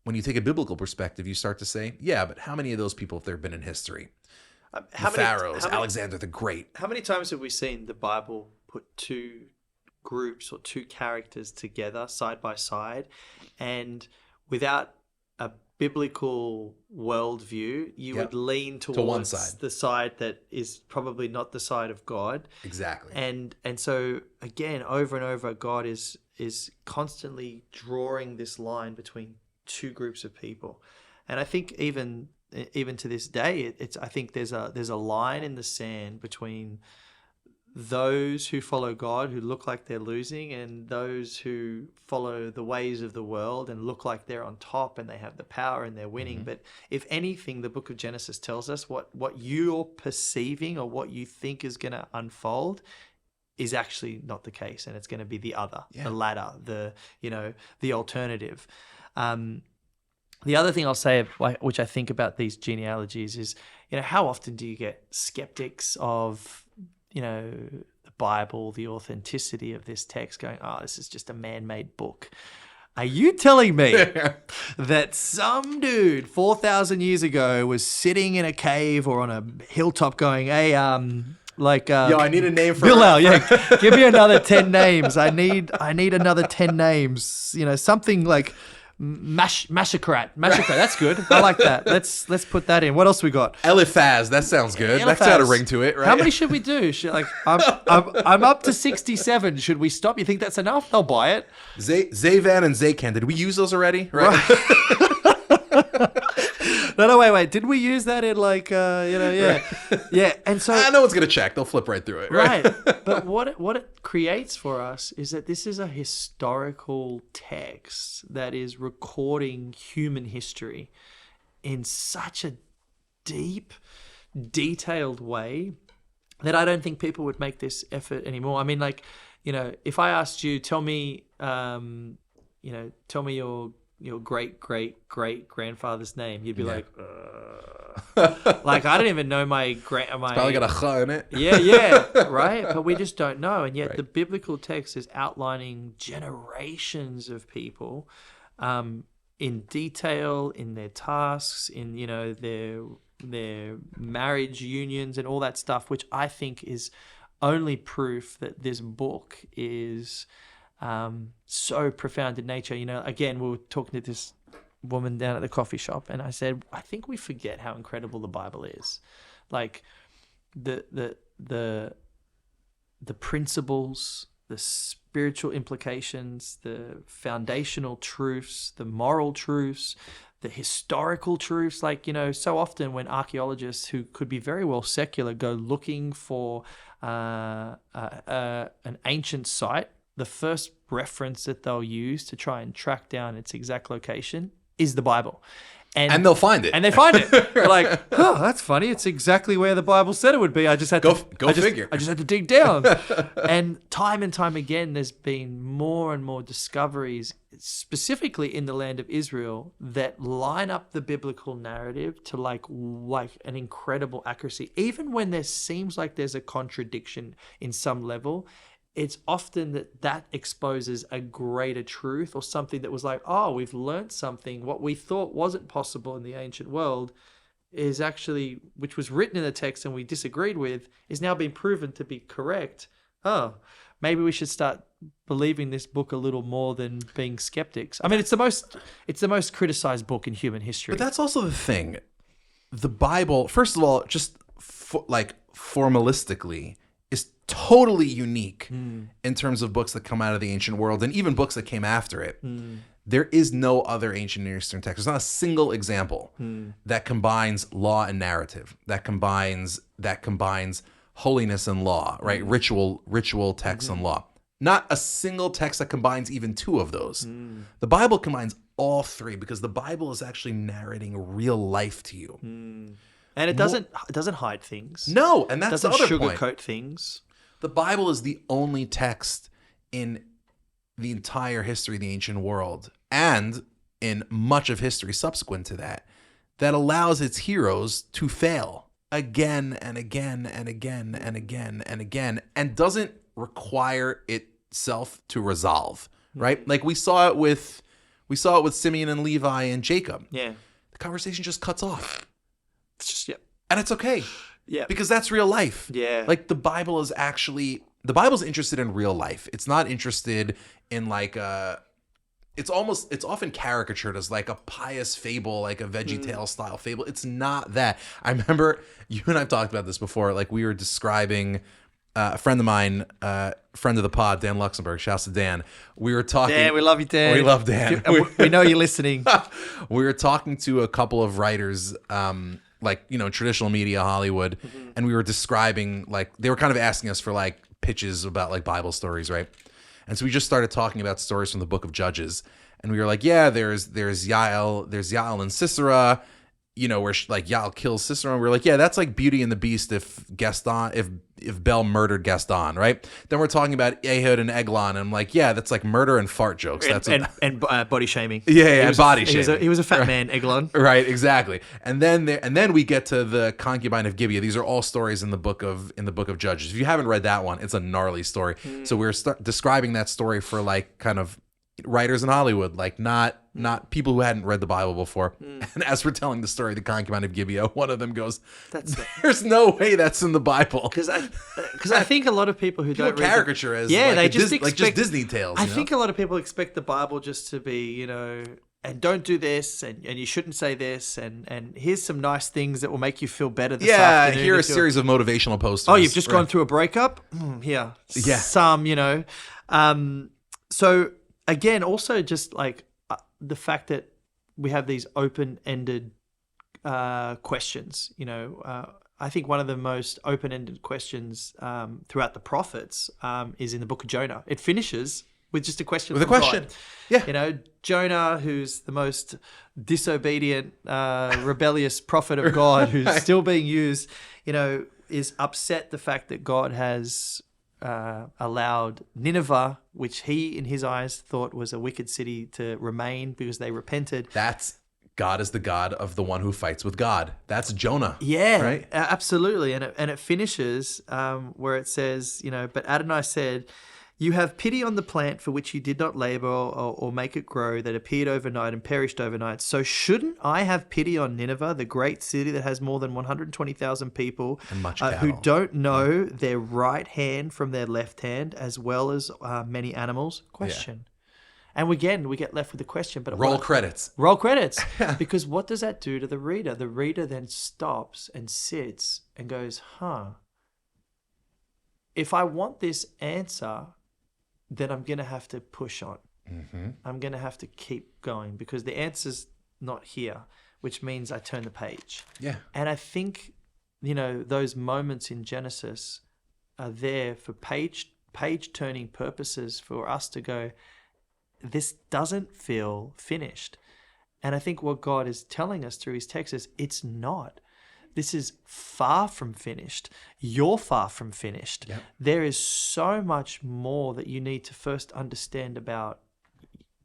when you take a biblical perspective, you start to say, yeah, but how many of those people have there been in history? Pharaohs, Alexander the Great. How many times have we seen the Bible put two groups or two characters together side by side, and without a biblical worldview, you would lean towards one side. The side that is probably not the side of God. Exactly. And so again, over and over, God is constantly drawing this line between two groups of people. And I think even to this day, I think there's a line in the sand between those who follow God, who look like they're losing, and those who follow the ways of the world and look like they're on top and they have the power and they're winning. But if anything, the book of Genesis tells us what you're perceiving or what you think is going to unfold is actually not the case, and it's going to be the other, the latter, the alternative. The other thing I'll say, which I think about these genealogies, is, how often do you get skeptics of, the Bible, the authenticity of this text, going, oh, this is just a man-made book. Are you telling me that some dude 4,000 years ago was sitting in a cave or on a hilltop going, hey, yo, I need a name for Bilal, give me another 10 names. I need another 10 names. Something like Mashakrat. That's good. I like that. Let's put that in. What else we got? Eliphaz. That sounds good. That's got a ring to it, right? How many should we do? I'm up to 67. Should we stop? You think that's enough? They'll buy it. Zavan and Zakan. Did we use those already? Right. No, wait. Did we use that in yeah. And so no one's gonna check. They'll flip right through it. Right. But what it creates for us is that this is a historical text that is recording human history in such a deep, detailed way that I don't think people would make this effort anymore. I mean, like, you know, if I asked you, tell me your great grandfather's name, you'd be like, like, I don't even know my Probably got a ch in it. yeah, right? But we just don't know. And yet the biblical text is outlining generations of people in detail, in their tasks, in, you know, their marriage unions and all that stuff, which I think is only proof that this book is so profound in nature. You know, again, we were talking to this woman down at the coffee shop, and I said, I think we forget how incredible the Bible is. Like the principles, the spiritual implications, the foundational truths, the moral truths, the historical truths. Like, you know, so often when archaeologists who could be very well secular go looking for an ancient site, the first reference that they'll use to try and track down its exact location is the Bible. And they'll find it. And they find it. They're like, oh, that's funny. It's exactly where the Bible said it would be. I just had figure. I just had to dig down. And time again, there's been more and more discoveries, specifically in the land of Israel, that line up the biblical narrative to like an incredible accuracy. Even when there seems like there's a contradiction in some level, it's often that exposes a greater truth, or something that was like, oh, we've learned something. What we thought wasn't possible in the ancient world is actually, which was written in the text and we disagreed with, is now being proven to be correct. Oh, maybe we should start believing this book a little more than being skeptics. I mean, it's the most criticized book in human history. But that's also the thing. The Bible, first of all, just formalistically, is totally unique in terms of books that come out of the ancient world, and even books that came after it. There is no other ancient Near Eastern text. There's not a single example that combines law and narrative, that combines holiness and law, right? Ritual text and law. Not a single text that combines even two of those. The Bible combines all three, because the Bible is actually narrating real life to you. And it doesn't hide things. No, and that's the other point. Doesn't sugarcoat things. The Bible is the only text in the entire history of the ancient world, and in much of history subsequent to that, that allows its heroes to fail again and again and again and again and again, and doesn't require itself to resolve, right? Like we saw it with Simeon and Levi and Jacob. Yeah. The conversation just cuts off. It's just, yeah. And it's okay. Yeah. Because that's real life. Yeah. Like the Bible's interested in real life. It's not interested in like it's often caricatured as like a pious fable, like a VeggieTales style fable. It's not that. I remember you and I've talked about this before. Like we were describing a friend of mine, friend of the pod, Dan Luxembourg. Shouts to Dan. We were talking. Dan, we love you, Dan. We love Dan. We know you're listening. We were talking to a couple of writers, like, you know, traditional media, Hollywood, and we were describing, like, they were kind of asking us for like pitches about like Bible stories, right? And so we just started talking about stories from the Book of Judges, and we were like, yeah, there's Yael and Sisera, you know, where like Yael kills Sisera, and we were like, yeah, that's like Beauty and the Beast if Belle murdered Gaston, right? Then we're talking about Ehud and Eglon, and I'm like, yeah, that's like murder and fart jokes. And body shaming. Yeah, body shaming. He was a fat man, Eglon. Right, exactly. And then we get to the concubine of Gibeah. These are all stories in the book of Judges. If you haven't read that one, it's a gnarly story. So we're describing that story for like kind of writers in Hollywood, like not people who hadn't read the Bible before. And as we're telling the story of the concubine of Gibeah, one of them goes, "There's no way that's in the Bible." Because I think a lot of people who don't read caricature as they just expect, like just Disney tales. I think a lot of people expect the Bible just to be, you know, and don't do this, and you shouldn't say this, and here's some nice things that will make you feel better this afternoon. Here are a series of motivational posters. Oh, you've just gone through a breakup? Here. Yeah. Some, you know. So again, also just like the fact that we have these open-ended questions, you know, I think one of the most open-ended questions throughout the prophets is in the book of Jonah. It finishes with just a question. With a question. God. Yeah. You know, Jonah, who's the most disobedient, rebellious prophet of God, who's still being used, you know, is upset the fact that God has allowed Nineveh, which he in his eyes thought was a wicked city, to remain because they repented. That's God is the God of the one who fights with God. That's Jonah. Yeah, right? Absolutely. And it finishes where it says, but Adonai said, "You have pity on the plant for which you did not labor or make it grow, that appeared overnight and perished overnight. So shouldn't I have pity on Nineveh, the great city that has more than 120,000 people And much who cattle. don't know their right hand from their left hand, as well as many animals?" Question. And again, we get left with the question. But Roll credits. Roll credits. Because what does that do to the reader? The reader then stops and sits and goes, if I want this answer, then I'm going to have to push on. Mm-hmm. I'm going to have to keep going because the answer's not here, which means I turn the page. Yeah. And I think, those moments in Genesis are there for page turning purposes for us to go, this doesn't feel finished. And I think what God is telling us through his text is it's not. This is far from finished. You're far from finished. Yep. There is so much more that you need to first understand about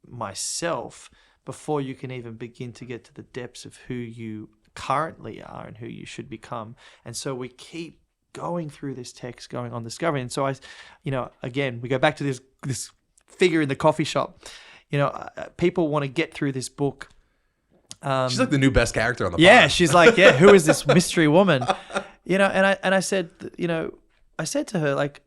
myself before you can even begin to get to the depths of who you currently are and who you should become. And so we keep going through this text, going on discovery. And so again, we go back to this figure in the coffee shop. People want to get through this book. She's like the new best character on the Yeah, pod. she's like, who is this mystery woman? And I said, I said to her, like,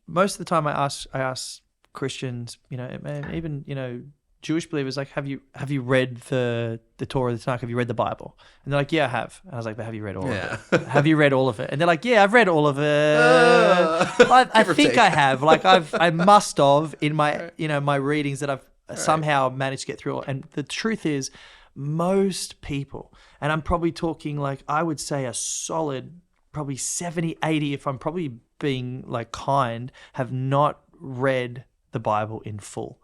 most of the time I ask Christians, even Jewish believers, like, have you read the Torah, the Tanakh? Have you read the Bible? And they're like, yeah, I have. And I was like, but have you read all of it? Have you read all of it? And they're like, yeah, I've read all of it. I think I have. Like, I must have in my my readings that I've somehow managed to get through. And the truth is, most people, and I'm probably talking like, I would say a solid probably 70, 80, if I'm probably being like kind, have not read the Bible in full.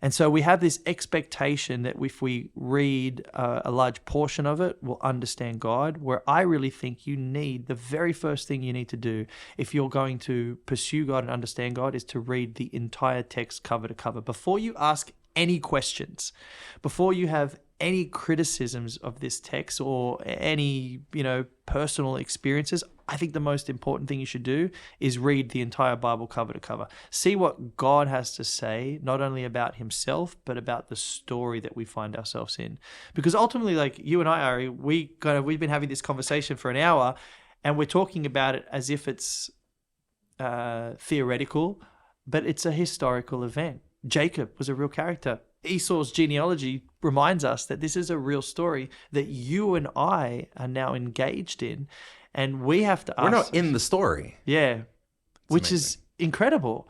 And so we have this expectation that if we read a large portion of it, we'll understand God, where I really think the very first thing you need to do if you're going to pursue God and understand God is to read the entire text cover to cover. Before you ask any questions, before you have any criticisms of this text or any, personal experiences, I think the most important thing you should do is read the entire Bible cover to cover. See what God has to say, not only about himself, but about the story that we find ourselves in. Because ultimately, like you and I, Ari, we've been having this conversation for an hour and we're talking about it as if it's theoretical, but it's a historical event. Jacob was a real character. Esau's genealogy reminds us that this is a real story that you and I are now engaged in. And we have to ask... We're not in the story. Yeah. Which amazing. Is incredible.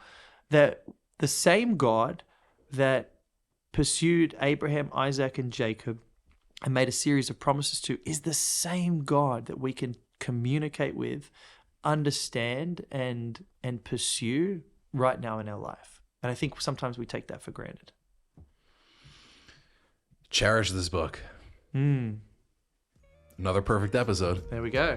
That the same God that pursued Abraham, Isaac, and Jacob and made a series of promises to is the same God that we can communicate with, understand, and pursue right now in our life. And I think sometimes we take that for granted. Cherish this book. Another perfect episode. There we go.